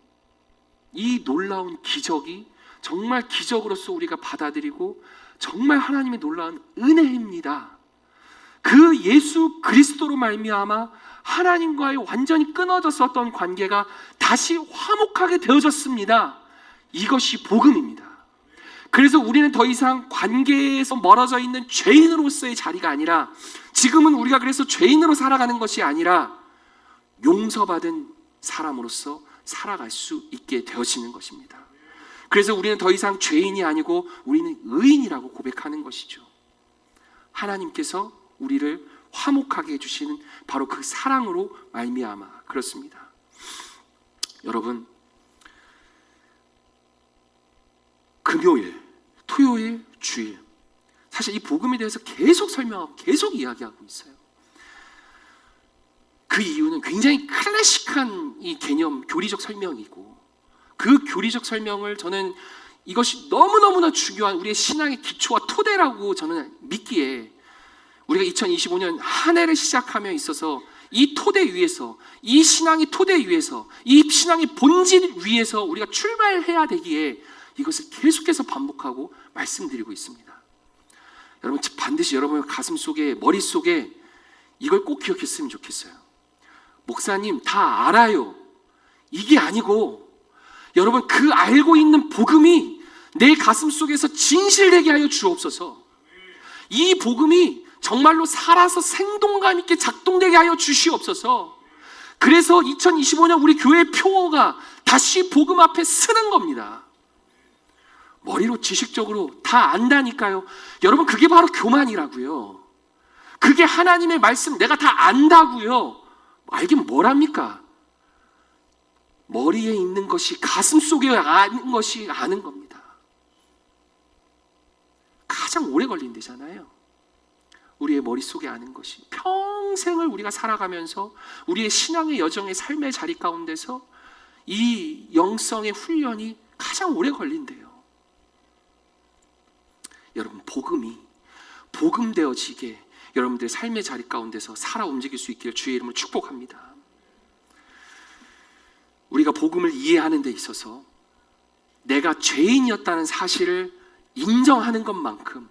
이 놀라운 기적이 정말 기적으로서 우리가 받아들이고 정말 하나님의 놀라운 은혜입니다. 그 예수 그리스도로 말미암아 하나님과의 완전히 끊어졌었던 관계가 다시 화목하게 되어졌습니다. 이것이 복음입니다. 그래서 우리는 더 이상 관계에서 멀어져 있는 죄인으로서의 자리가 아니라, 지금은 우리가 그래서 죄인으로 살아가는 것이 아니라 용서받은 사람으로서 살아갈 수 있게 되어지는 것입니다. 그래서 우리는 더 이상 죄인이 아니고 우리는 의인이라고 고백하는 것이죠. 하나님께서 우리를 화목하게 해주시는 바로 그 사랑으로 말미암아 그렇습니다. 여러분, 금요일, 토요일, 주일, 사실 이 복음에 대해서 계속 설명하고 계속 이야기하고 있어요. 그 이유는 굉장히 클래식한 이 개념, 교리적 설명이고, 그 교리적 설명을 저는 이것이 너무너무나 중요한 우리의 신앙의 기초와 토대라고 저는 믿기에, 우리가 2025년 한 해를 시작하며 있어서 이 토대 위에서, 이 신앙의 토대 위에서, 이 신앙의 본질 위에서 우리가 출발해야 되기에 이것을 계속해서 반복하고 말씀드리고 있습니다. 여러분, 반드시 여러분의 가슴 속에, 머릿속에 이걸 꼭 기억했으면 좋겠어요. 목사님 다 알아요, 이게 아니고, 여러분, 그 알고 있는 복음이 내 가슴 속에서 진실되게 하여 주옵소서. 이 복음이 정말로 살아서 생동감 있게 작동되게 하여 주시옵소서. 그래서 2025년 우리 교회의 표어가 다시 복음 앞에 서는 겁니다. 머리로 지식적으로 다 안다니까요. 여러분, 그게 바로 교만이라고요. 그게 하나님의 말씀 내가 다 안다고요. 알긴 뭘 합니까? 머리에 있는 것이 가슴 속에 아는 것이 아는 겁니다. 가장 오래 걸린대잖아요. 우리의 머릿속에 아는 것이 평생을 우리가 살아가면서 우리의 신앙의 여정의 삶의 자리 가운데서 이 영성의 훈련이 가장 오래 걸린대요. 여러분, 복음이 복음되어지게 여러분들의 삶의 자리 가운데서 살아 움직일 수 있기를 주의 이름으로 축복합니다. 우리가 복음을 이해하는 데 있어서 내가 죄인이었다는 사실을 인정하는 것만큼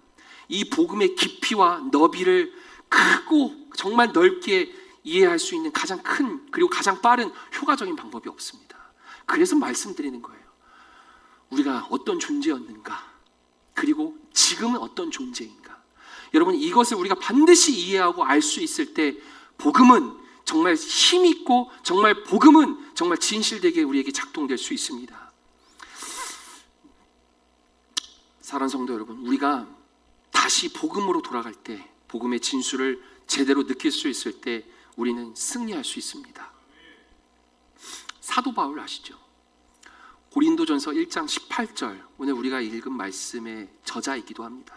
이 복음의 깊이와 너비를 크고 정말 넓게 이해할 수 있는 가장 큰, 그리고 가장 빠른 효과적인 방법이 없습니다. 그래서 말씀드리는 거예요. 우리가 어떤 존재였는가, 그리고 지금은 어떤 존재인가. 여러분, 이것을 우리가 반드시 이해하고 알 수 있을 때 복음은 정말 힘있고, 정말 복음은 정말 진실되게 우리에게 작동될 수 있습니다. 사랑하는 성도 여러분, 우리가 다시 복음으로 돌아갈 때, 복음의 진수를 제대로 느낄 수 있을 때 우리는 승리할 수 있습니다. 사도 바울 아시죠? 고린도전서 1장 18절, 오늘 우리가 읽은 말씀의 저자이기도 합니다.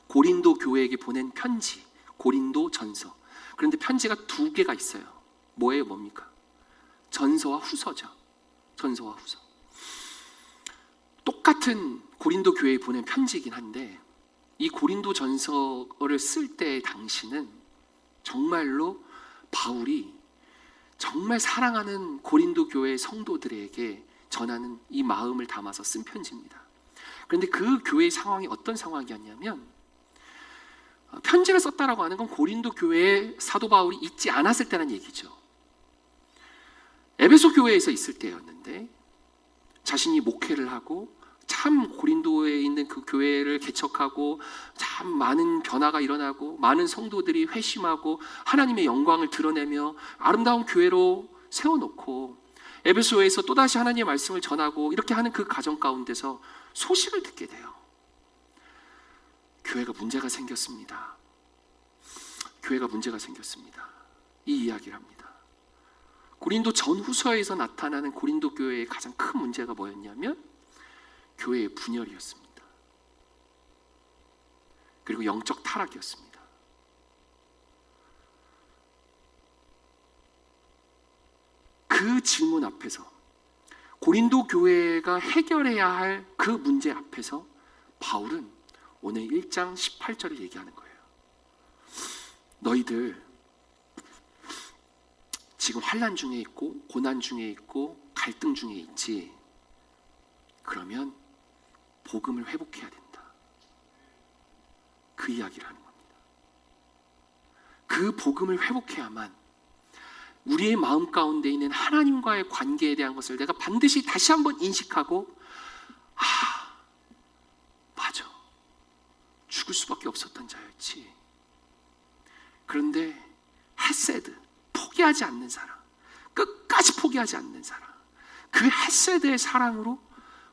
고린도 교회에게 보낸 편지, 고린도전서. 그런데 편지가 두 개가 있어요. 뭐예요, 뭡니까? 전서와 후서죠. 전서와 후서. 똑같은 고린도 교회에 보낸 편지이긴 한데, 이 고린도전서를 쓸 때 당시는 정말로 바울이 정말 사랑하는 고린도 교회 성도들에게 전하는 이 마음을 담아서 쓴 편지입니다. 그런데 그 교회의 상황이 어떤 상황이었냐면, 편지를 썼다라고 하는 건 고린도 교회에 사도 바울이 있지 않았을 때라는 얘기죠. 에베소 교회에서 있을 때였는데, 자신이 목회를 하고 참 고린도에 있는 그 교회를 개척하고 참 많은 변화가 일어나고 많은 성도들이 회심하고 하나님의 영광을 드러내며 아름다운 교회로 세워놓고 에베소에서 또다시 하나님의 말씀을 전하고 이렇게 하는 그 과정 가운데서 소식을 듣게 돼요. 교회가 문제가 생겼습니다. 교회가 문제가 생겼습니다. 이 이야기를 합니다. 고린도 전후서에서 나타나는 고린도 교회의 가장 큰 문제가 뭐였냐면 교회의 분열이었습니다. 그리고 영적 타락이었습니다. 그 질문 앞에서 고린도 교회가 해결해야 할 그 문제 앞에서 바울은 오늘 1장 18절을 얘기하는 거예요. 너희들 지금 환난 중에 있고 고난 중에 있고 갈등 중에 있지. 그러면 복음을 회복해야 된다. 그 이야기를 하는 겁니다. 그 복음을 회복해야만 우리의 마음 가운데 있는 하나님과의 관계에 대한 것을 내가 반드시 다시 한번 인식하고, 맞아, 죽을 수밖에 없었던 자였지. 그런데 헤세드, 포기하지 않는 사랑, 끝까지 포기하지 않는 사랑, 그 헤세드의 사랑으로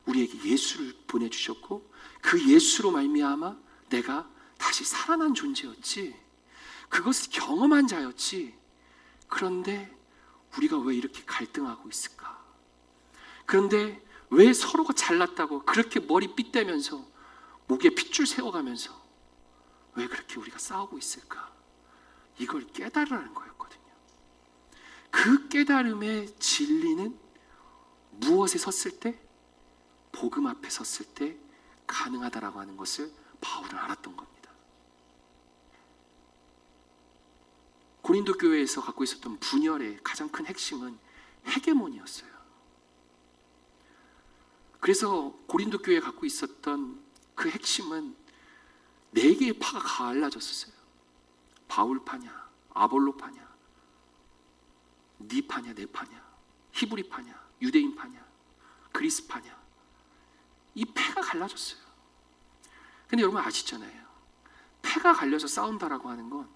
우리에게 예수를 보내주셨고, 그 예수로 말미암아 내가 다시 살아난 존재였지. 그것을 경험한 자였지. 그런데 우리가 왜 이렇게 갈등하고 있을까? 그런데 왜 서로가 잘났다고 그렇게 머리 빗대면서 목에 핏줄 세워가면서 왜 그렇게 우리가 싸우고 있을까? 이걸 깨달으라는 거였거든요. 그 깨달음의 진리는 무엇에 섰을 때? 복음 앞에 섰을 때 가능하다라고 하는 것을 바울은 알았던 겁니다. 고린도 교회에서 갖고 있었던 분열의 가장 큰 핵심은 헤게몬이었어요. 그래서 고린도 교회에 갖고 있었던 그 핵심은 4개의 파가 갈라졌었어요. 바울파냐, 아볼로파냐, 네 파냐, 내 파냐, 히브리 파냐, 유대인 파냐, 그리스 파냐. 이 패가 갈라졌어요. 근데 여러분 아시잖아요. 패가 갈려서 싸운다라고 하는 건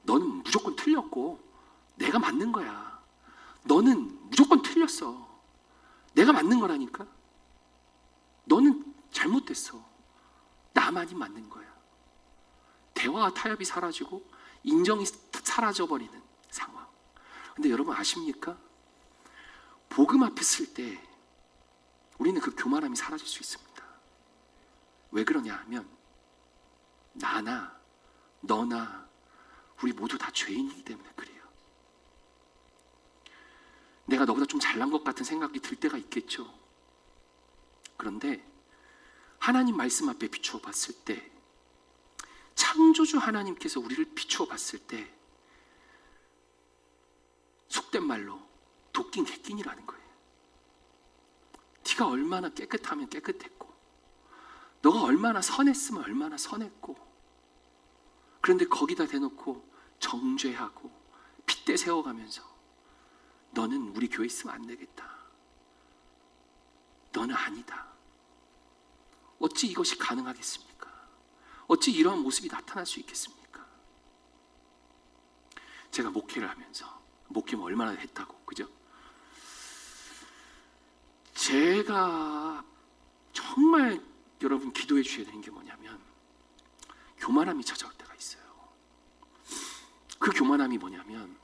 너는 무조건 틀렸고 내가 맞는 거야. 너는 무조건 틀렸어. 내가 맞는 거라니까. 너는 잘못됐어. 나만이 맞는 거야. 대화와 타협이 사라지고 인정이 사라져버리는 상황. 근데 여러분 아십니까? 복음 앞에 쓸 때 우리는 그 교만함이 사라질 수 있습니다. 왜 그러냐 하면 나나 너나 우리 모두 다 죄인이기 때문에 그래요. 내가 너보다 좀 잘난 것 같은 생각이 들 때가 있겠죠. 그런데 하나님 말씀 앞에 비추어 봤을 때, 창조주 하나님께서 우리를 비추어 봤을 때 속된 말로 도낀 객낀이라는 거예요. 네가 얼마나 깨끗하면 깨끗했고, 너가 얼마나 선했으면 얼마나 선했고, 그런데 거기다 대놓고 정죄하고 핏대 세워가면서 너는 우리 교회 있으면 안 되겠다. 너는 아니다. 어찌 이것이 가능하겠습니까? 어찌 이러한 모습이 나타날 수 있겠습니까? 제가 목회를 하면서, 목회를 얼마나 했다고, 그죠? 제가 정말 여러분 기도해 주셔야 되는 게 뭐냐면 교만함이 찾아올 때가 있어요. 그 교만함이 뭐냐면,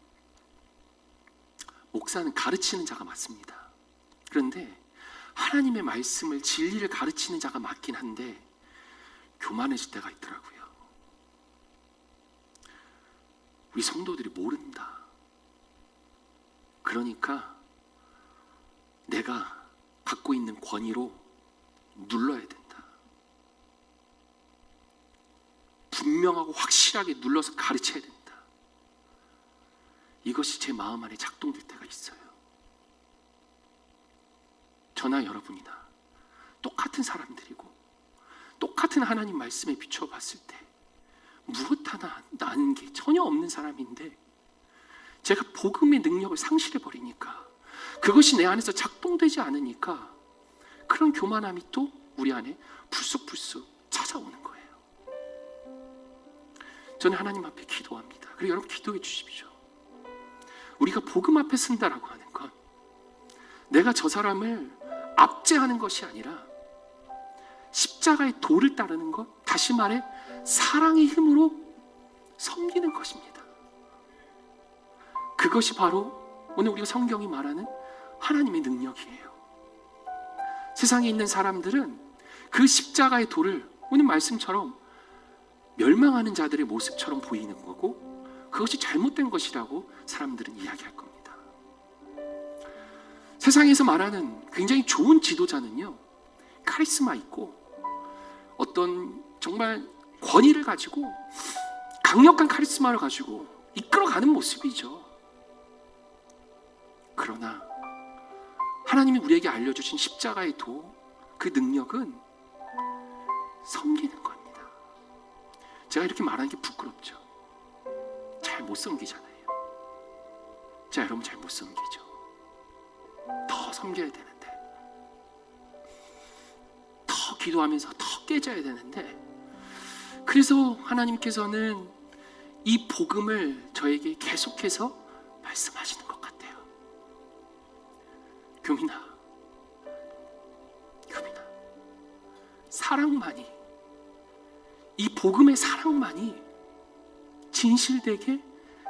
목사는 가르치는 자가 맞습니다. 그런데 하나님의 말씀을, 진리를 가르치는 자가 맞긴 한데 교만해질 때가 있더라고요. 우리 성도들이 모른다. 그러니까 내가 갖고 있는 권위로 눌러야 된다. 분명하고 확실하게 눌러서 가르쳐야 된다. 이것이 제 마음 안에 작동될 때가 있어요. 저나 여러분이나 똑같은 사람들이고 똑같은 하나님 말씀에 비추어 봤을 때 무엇 하나 나는 게 전혀 없는 사람인데 제가 복음의 능력을 상실해 버리니까, 그것이 내 안에서 작동되지 않으니까 그런 교만함이 또 우리 안에 불쑥불쑥 찾아오는 거예요. 저는 하나님 앞에 기도합니다. 그리고 여러분 기도해 주십시오. 우리가 복음 앞에 쓴다라고 하는 건 내가 저 사람을 압제하는 것이 아니라 십자가의 도를 따르는 것, 다시 말해 사랑의 힘으로 섬기는 것입니다. 그것이 바로 오늘 우리가 성경이 말하는 하나님의 능력이에요. 세상에 있는 사람들은 그 십자가의 도를 오늘 말씀처럼 멸망하는 자들의 모습처럼 보이는 거고, 그것이 잘못된 것이라고 사람들은 이야기할 겁니다. 세상에서 말하는 굉장히 좋은 지도자는요, 카리스마 있고 어떤 정말 권위를 가지고 강력한 카리스마를 가지고 이끌어가는 모습이죠. 그러나 하나님이 우리에게 알려주신 십자가의 도, 그 능력은 섬기는 겁니다. 제가 이렇게 말하는 게 부끄럽죠. 잘 못 섬기잖아요. 자, 여러분 잘 못 섬기죠. 더 섬겨야 되는데, 더 기도하면서 더 깨져야 되는데, 그래서 하나님께서는 이 복음을 저에게 계속해서 말씀하시는 것 같아요. 교민아, 사랑만이, 이 복음의 사랑만이 진실되게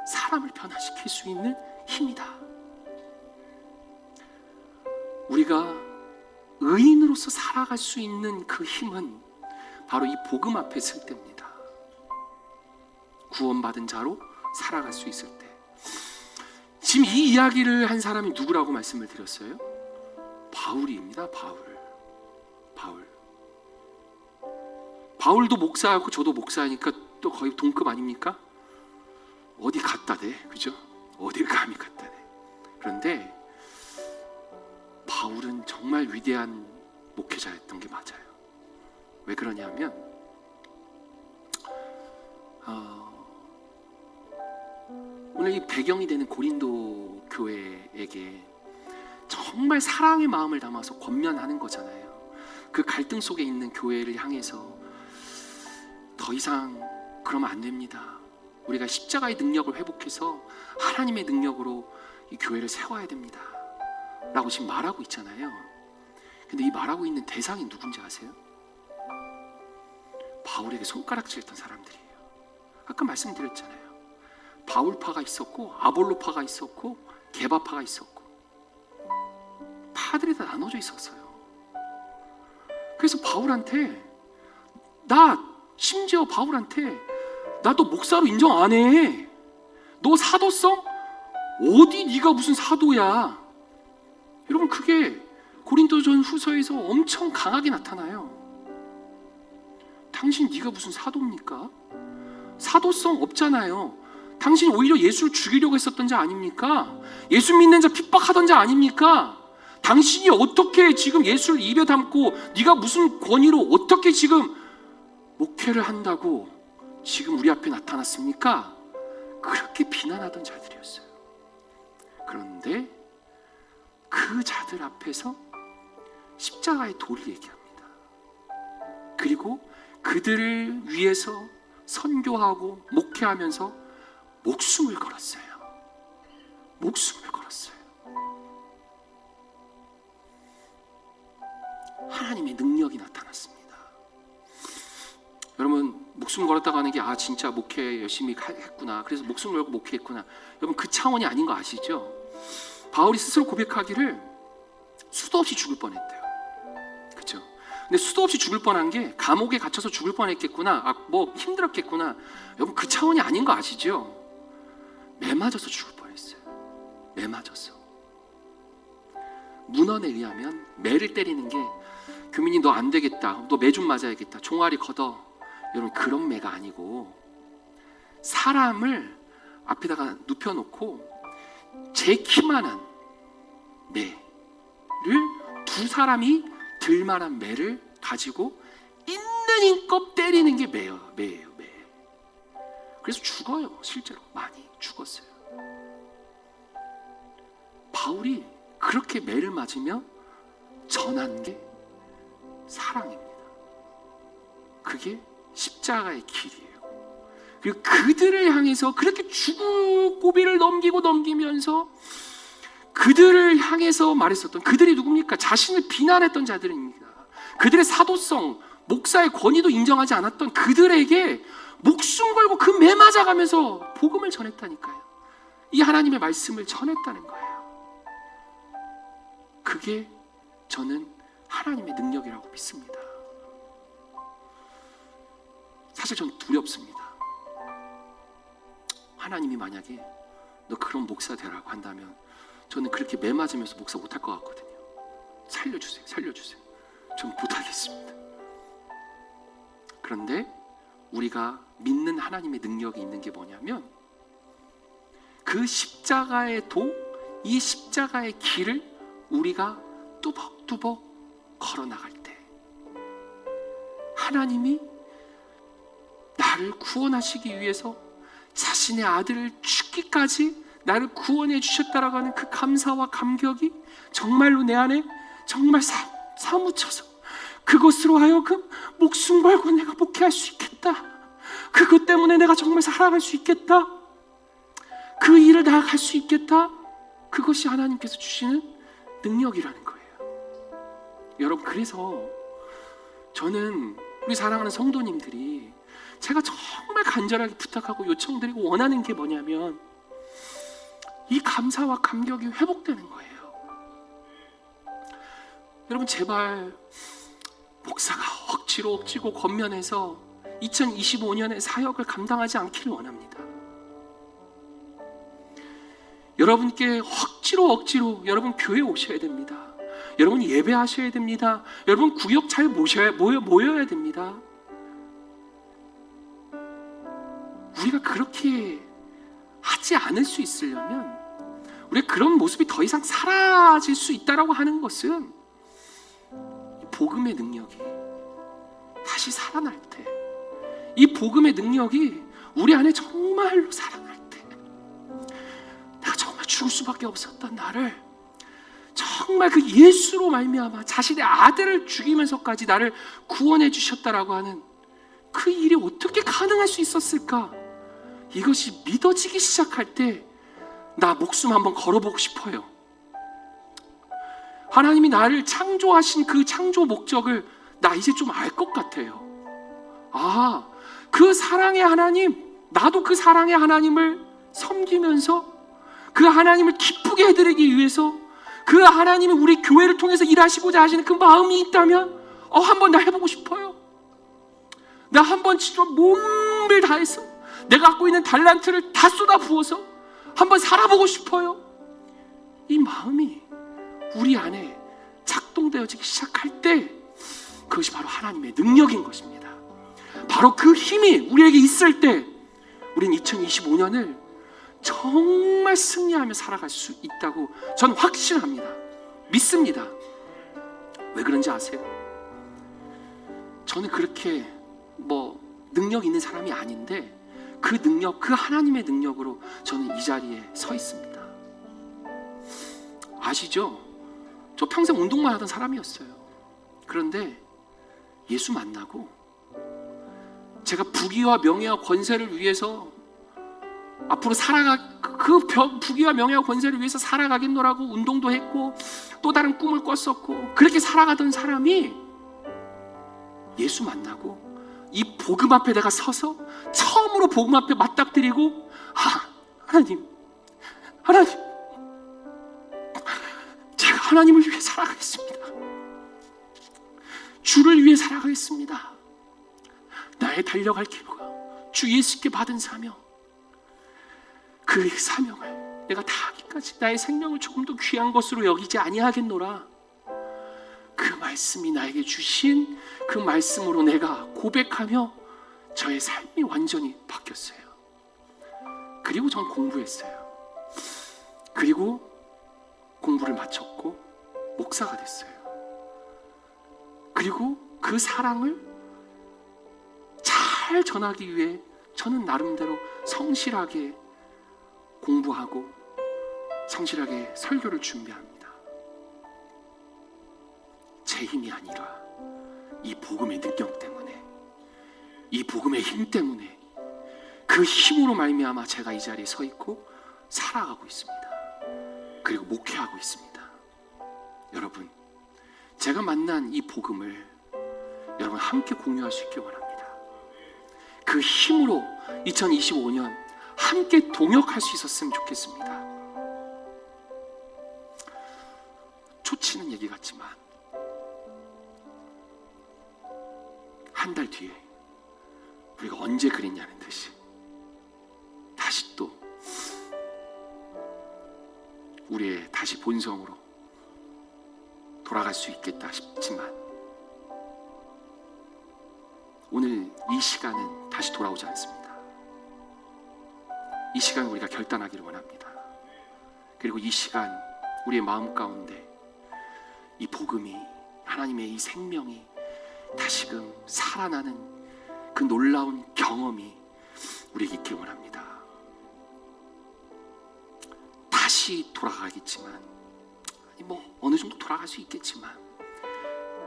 사람을 변화시킬 수 있는 힘이다. 우리가 의인으로서 살아갈 수 있는 그 힘은 바로 이 복음 앞에 설 때입니다. 구원받은 자로 살아갈 수 있을 때. 지금 이 이야기를 한 사람이 누구라고 말씀을 드렸어요? 바울입니다. 바울도 목사하고 저도 목사니까 또 거의 동급 아닙니까? 어디 갖다 대, 그죠? 어딜 감히 갖다 대. 그런데 바울은 정말 위대한 목회자였던 게 맞아요. 왜 그러냐면 오늘 이 배경이 되는 고린도 교회에게 정말 사랑의 마음을 담아서 권면하는 거잖아요. 그 갈등 속에 있는 교회를 향해서 더 이상 그러면 안 됩니다. 우리가 십자가의 능력을 회복해서 하나님의 능력으로 이 교회를 세워야 됩니다 라고 지금 말하고 있잖아요. 근데 이 말하고 있는 대상이 누군지 아세요? 바울에게 손가락질했던 사람들이에요. 아까 말씀드렸잖아요. 바울파가 있었고 아볼로파가 있었고 게바파가 있었고 파들이 다 나눠져 있었어요. 그래서 바울한테, 심지어 바울한테 나 너 목사로 인정 안 해. 너 사도성? 어디 네가 무슨 사도야. 여러분, 그게 고린도전 후서에서 엄청 강하게 나타나요. 당신 네가 무슨 사도입니까? 사도성 없잖아요. 당신 오히려 예수를 죽이려고 했었던 자 아닙니까? 예수 믿는 자 핍박하던 자 아닙니까? 당신이 어떻게 지금 예수를 입에 담고 네가 무슨 권위로 어떻게 지금 목회를 한다고 지금 우리 앞에 나타났습니까? 그렇게 비난하던 자들이었어요. 그런데 그 자들 앞에서 십자가의 도를 얘기합니다. 그리고 그들을 위해서 선교하고 목회하면서 목숨을 걸었어요. 하나님의 능력이 나타났습니다. 여러분, 목숨 걸었다고 하는 게 진짜 목회 열심히 했구나, 그래서 목숨 걸고 목회했구나, 여러분 그 차원이 아닌 거 아시죠? 바울이 스스로 고백하기를 수도 없이 죽을 뻔했대요. 그렇죠? 근데 수도 없이 죽을 뻔한 게 감옥에 갇혀서 죽을 뻔했겠구나, 뭐 힘들었겠구나, 여러분 그 차원이 아닌 거 아시죠? 매 맞아서 죽을 뻔했어요. 매 맞았어. 문헌에 의하면 매를 때리는 게, 교민이 너 안 되겠다, 너 매 좀 맞아야겠다, 종아리 걷어, 여러분 그런 매가 아니고 사람을 앞에다가 눕혀놓고 제 키만한 매를, 두 사람이 들만한 매를 가지고 있는 힘껏 때리는 게 매예요. 그래서 죽어요. 실제로 많이 죽었어요. 바울이 그렇게 매를 맞으며 전한 게 사랑입니다. 그게 십자가의 길이에요. 그리고 그들을 향해서 그렇게 죽을 고비를 넘기면서 그들을 향해서 말했었던, 그들이 누굽니까? 자신을 비난했던 자들입니다. 그들의 사도성, 목사의 권위도 인정하지 않았던 그들에게 목숨 걸고 그 매 맞아가면서 복음을 전했다니까요. 이 하나님의 말씀을 전했다는 거예요. 그게 저는 하나님의 능력이라고 믿습니다. 사실 전 두렵습니다. 하나님이 만약에 너 그런 목사 되라고 한다면 저는 그렇게 매 맞으면서 목사 못할 것 같거든요. 살려주세요, 살려주세요. 전 못하겠습니다. 그런데 우리가 믿는 하나님의 능력이 있는 게 뭐냐면, 그 십자가의 도, 이 십자가의 길을 우리가 뚜벅뚜벅 걸어나갈 때 하나님이 나를 구원하시기 위해서 자신의 아들을 죽기까지 나를 구원해 주셨다라고 하는 그 감사와 감격이 정말로 내 안에 정말 사무쳐서 그것으로 하여금 목숨 걸고 내가 목회할 수 있겠다, 그것 때문에 내가 정말 살아갈 수 있겠다, 그 일을 나아갈 수 있겠다, 그것이 하나님께서 주시는 능력이라는 거예요. 여러분, 그래서 저는 우리 사랑하는 성도님들이 제가 정말 간절하게 부탁하고 요청드리고 원하는 게 뭐냐면, 이 감사와 감격이 회복되는 거예요. 여러분, 제발 목사가 억지로 겉면해서 2025년에 사역을 감당하지 않기를 원합니다. 여러분께 억지로 여러분 교회 오셔야 됩니다. 여러분 예배하셔야 됩니다. 여러분 구역 잘 모여야 됩니다. 우리가 그렇게 하지 않을 수 있으려면, 우리가 그런 모습이 더 이상 사라질 수 있다라고 하는 것은 복음의 능력이 다시 살아날 때, 이 복음의 능력이 우리 안에 정말로 살아날 때, 내가 정말 죽을 수밖에 없었던 나를 정말 그 예수로 말미암아 자신의 아들을 죽이면서까지 나를 구원해 주셨다라고 하는 그 일이 어떻게 가능할 수 있었을까? 이것이 믿어지기 시작할 때 나 목숨 한번 걸어보고 싶어요. 하나님이 나를 창조하신 그 창조 목적을 나 이제 좀 알 것 같아요. 아, 그 사랑의 하나님, 나도 그 사랑의 하나님을 섬기면서 그 하나님을 기쁘게 해드리기 위해서 그 하나님이 우리 교회를 통해서 일하시고자 하시는 그 마음이 있다면 한번 나 해보고 싶어요. 나 한번 진짜 몸을 다해서 내가 갖고 있는 달란트를 다 쏟아 부어서 한번 살아보고 싶어요. 이 마음이 우리 안에 작동되어지기 시작할 때 그것이 바로 하나님의 능력인 것입니다. 바로 그 힘이 우리에게 있을 때 우리는 2025년을 정말 승리하며 살아갈 수 있다고 전 확신합니다. 믿습니다. 왜 그런지 아세요? 저는 그렇게 능력 있는 사람이 아닌데 그 능력, 그 하나님의 능력으로 저는 이 자리에 서 있습니다. 아시죠? 저 평생 운동만 하던 사람이었어요. 그런데 예수 만나고 제가 부귀와 명예와 권세를 위해서 앞으로 부귀와 명예와 권세를 위해서 살아가겠노라고 운동도 했고 또 다른 꿈을 꿨었고 그렇게 살아가던 사람이 예수 만나고 이 복음 앞에 내가 서서 처음으로 복음 앞에 맞닥뜨리고 하나님 제가 하나님을 위해 살아가겠습니다. 주를 위해 살아가겠습니다. 나의 달려갈 길과 주 예수께 받은 사명, 그 사명을 내가 다하기까지 나의 생명을 조금 더 귀한 것으로 여기지 아니하겠노라. 그 말씀이 나에게 주신 그 말씀으로 내가 고백하며 저의 삶이 완전히 바뀌었어요. 그리고 전 공부했어요. 그리고 공부를 마쳤고 목사가 됐어요. 그리고 그 사랑을 잘 전하기 위해 저는 나름대로 성실하게 공부하고 성실하게 설교를 준비합니다. 제 힘이 아니라 이 복음의 능력 때문에, 이 복음의 힘 때문에, 그 힘으로 말미암아 제가 이 자리에 서 있고 살아가고 있습니다. 그리고 목회하고 있습니다. 여러분, 제가 만난 이 복음을 여러분 함께 공유할 수 있길 원합니다. 그 힘으로 2025년 함께 동역할 수 있었으면 좋겠습니다. 초치는 얘기 같지만 한 달 뒤에 우리가 언제 그랬냐는 듯이 다시 또 우리의 다시 본성으로 돌아갈 수 있겠다 싶지만 오늘 이 시간은 다시 돌아오지 않습니다. 이 시간 우리가 결단하기를 원합니다. 그리고 이 시간 우리의 마음 가운데 이 복음이, 하나님의 이 생명이 다시금 살아나는 그 놀라운 경험이 우리에게 있길 원합니다. 다시 돌아가겠지만, 어느 정도 돌아갈 수 있겠지만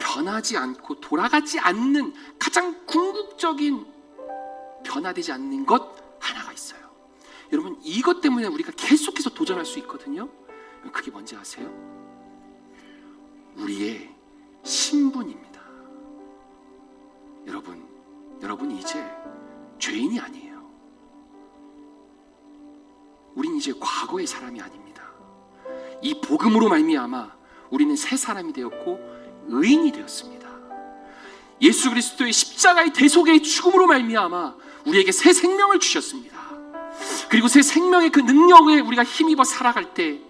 변하지 않고 돌아가지 않는 가장 궁극적인 변화되지 않는 것 하나가 있어요. 여러분, 이것 때문에 우리가 계속해서 도전할 수 있거든요. 그게 뭔지 아세요? 우리의 신분입니다. 여러분 이제 죄인이 아니에요. 우린 이제 과거의 사람이 아닙니다. 이 복음으로 말미암아 우리는 새 사람이 되었고 의인이 되었습니다. 예수 그리스도의 십자가의 대속의 죽음으로 말미암아 우리에게 새 생명을 주셨습니다. 그리고 새 생명의 그 능력에 우리가 힘입어 살아갈 때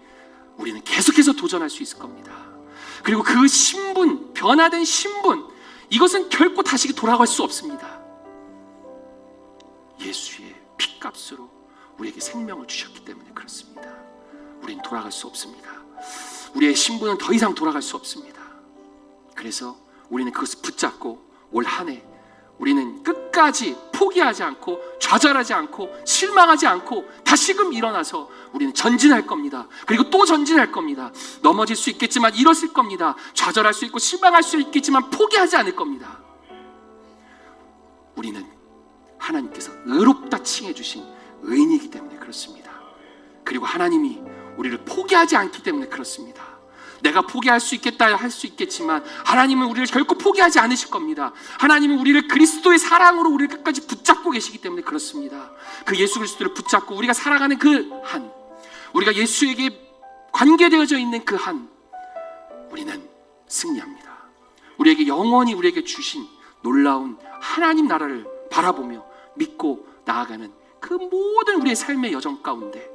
우리는 계속해서 도전할 수 있을 겁니다. 그리고 그 신분, 변화된 신분, 이것은 결코 다시 돌아갈 수 없습니다. 예수의 피값으로 우리에게 생명을 주셨기 때문에 그렇습니다. 우리는 돌아갈 수 없습니다. 우리의 신분은 더 이상 돌아갈 수 없습니다. 그래서 우리는 그것을 붙잡고 올 한 해 우리는 끝까지 포기하지 않고 좌절하지 않고 실망하지 않고 다시금 일어나서 우리는 전진할 겁니다. 그리고 또 전진할 겁니다. 넘어질 수 있겠지만 일어설 겁니다. 좌절할 수 있고 실망할 수 있겠지만 포기하지 않을 겁니다. 우리는 하나님께서 의롭다 칭해 주신 의인이기 때문에 그렇습니다. 그리고 하나님이 우리를 포기하지 않기 때문에 그렇습니다. 내가 포기할 수 있겠다 할 수 있겠지만 하나님은 우리를 결코 포기하지 않으실 겁니다. 하나님은 우리를 그리스도의 사랑으로 우리를 끝까지 붙잡고 계시기 때문에 그렇습니다. 그 예수 그리스도를 붙잡고 우리가 살아가는 그 한, 우리가 예수에게 관계되어져 있는 그 한, 우리는 승리합니다. 우리에게 영원히 우리에게 주신 놀라운 하나님 나라를 바라보며 믿고 나아가는 그 모든 우리의 삶의 여정 가운데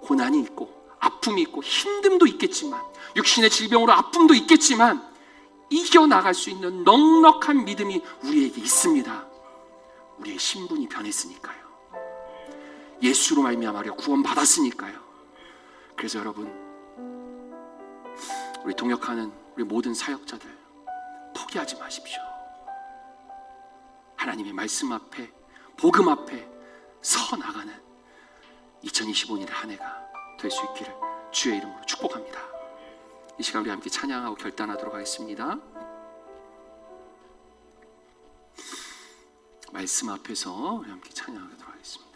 고난이 있고 아픔이 있고 힘듦도 있겠지만, 육신의 질병으로 아픔도 있겠지만 이겨나갈 수 있는 넉넉한 믿음이 우리에게 있습니다. 우리의 신분이 변했으니까요. 예수로 말미암아 우리가 구원받았으니까요. 그래서 여러분, 우리 동역하는 우리 모든 사역자들 포기하지 마십시오. 하나님의 말씀 앞에, 복음 앞에 서 나가는 2025년의 한 해가 될 수 있기를 주의 이름으로 축복합니다. 이 시간 우리 함께 찬양하고 결단하도록 하겠습니다. 말씀 앞에서 우리 함께 찬양하도록 하겠습니다.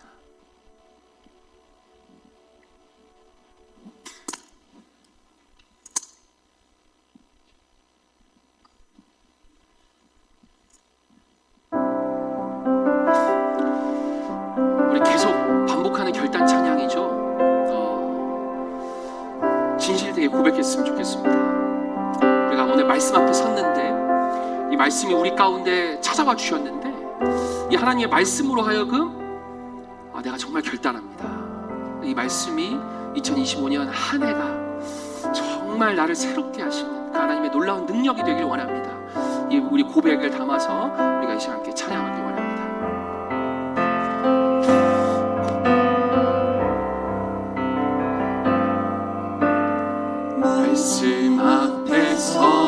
우리 계속 반복하는 결단 찬양이죠. 진실되게 고백했으면 좋겠습니다. 우리가 오늘 말씀 앞에 섰는데 이 말씀이 우리 가운데 찾아와 주셨는데 이 하나님의 말씀으로 하여금 내가 정말 결단합니다. 이 말씀이 2025년 한 해가 정말 나를 새롭게 하시는 그 하나님의 놀라운 능력이 되기를 원합니다. 이 우리 고백을 담아서 우리가 이 시간 함께 찬양하기 원합니다. 말씀 앞에서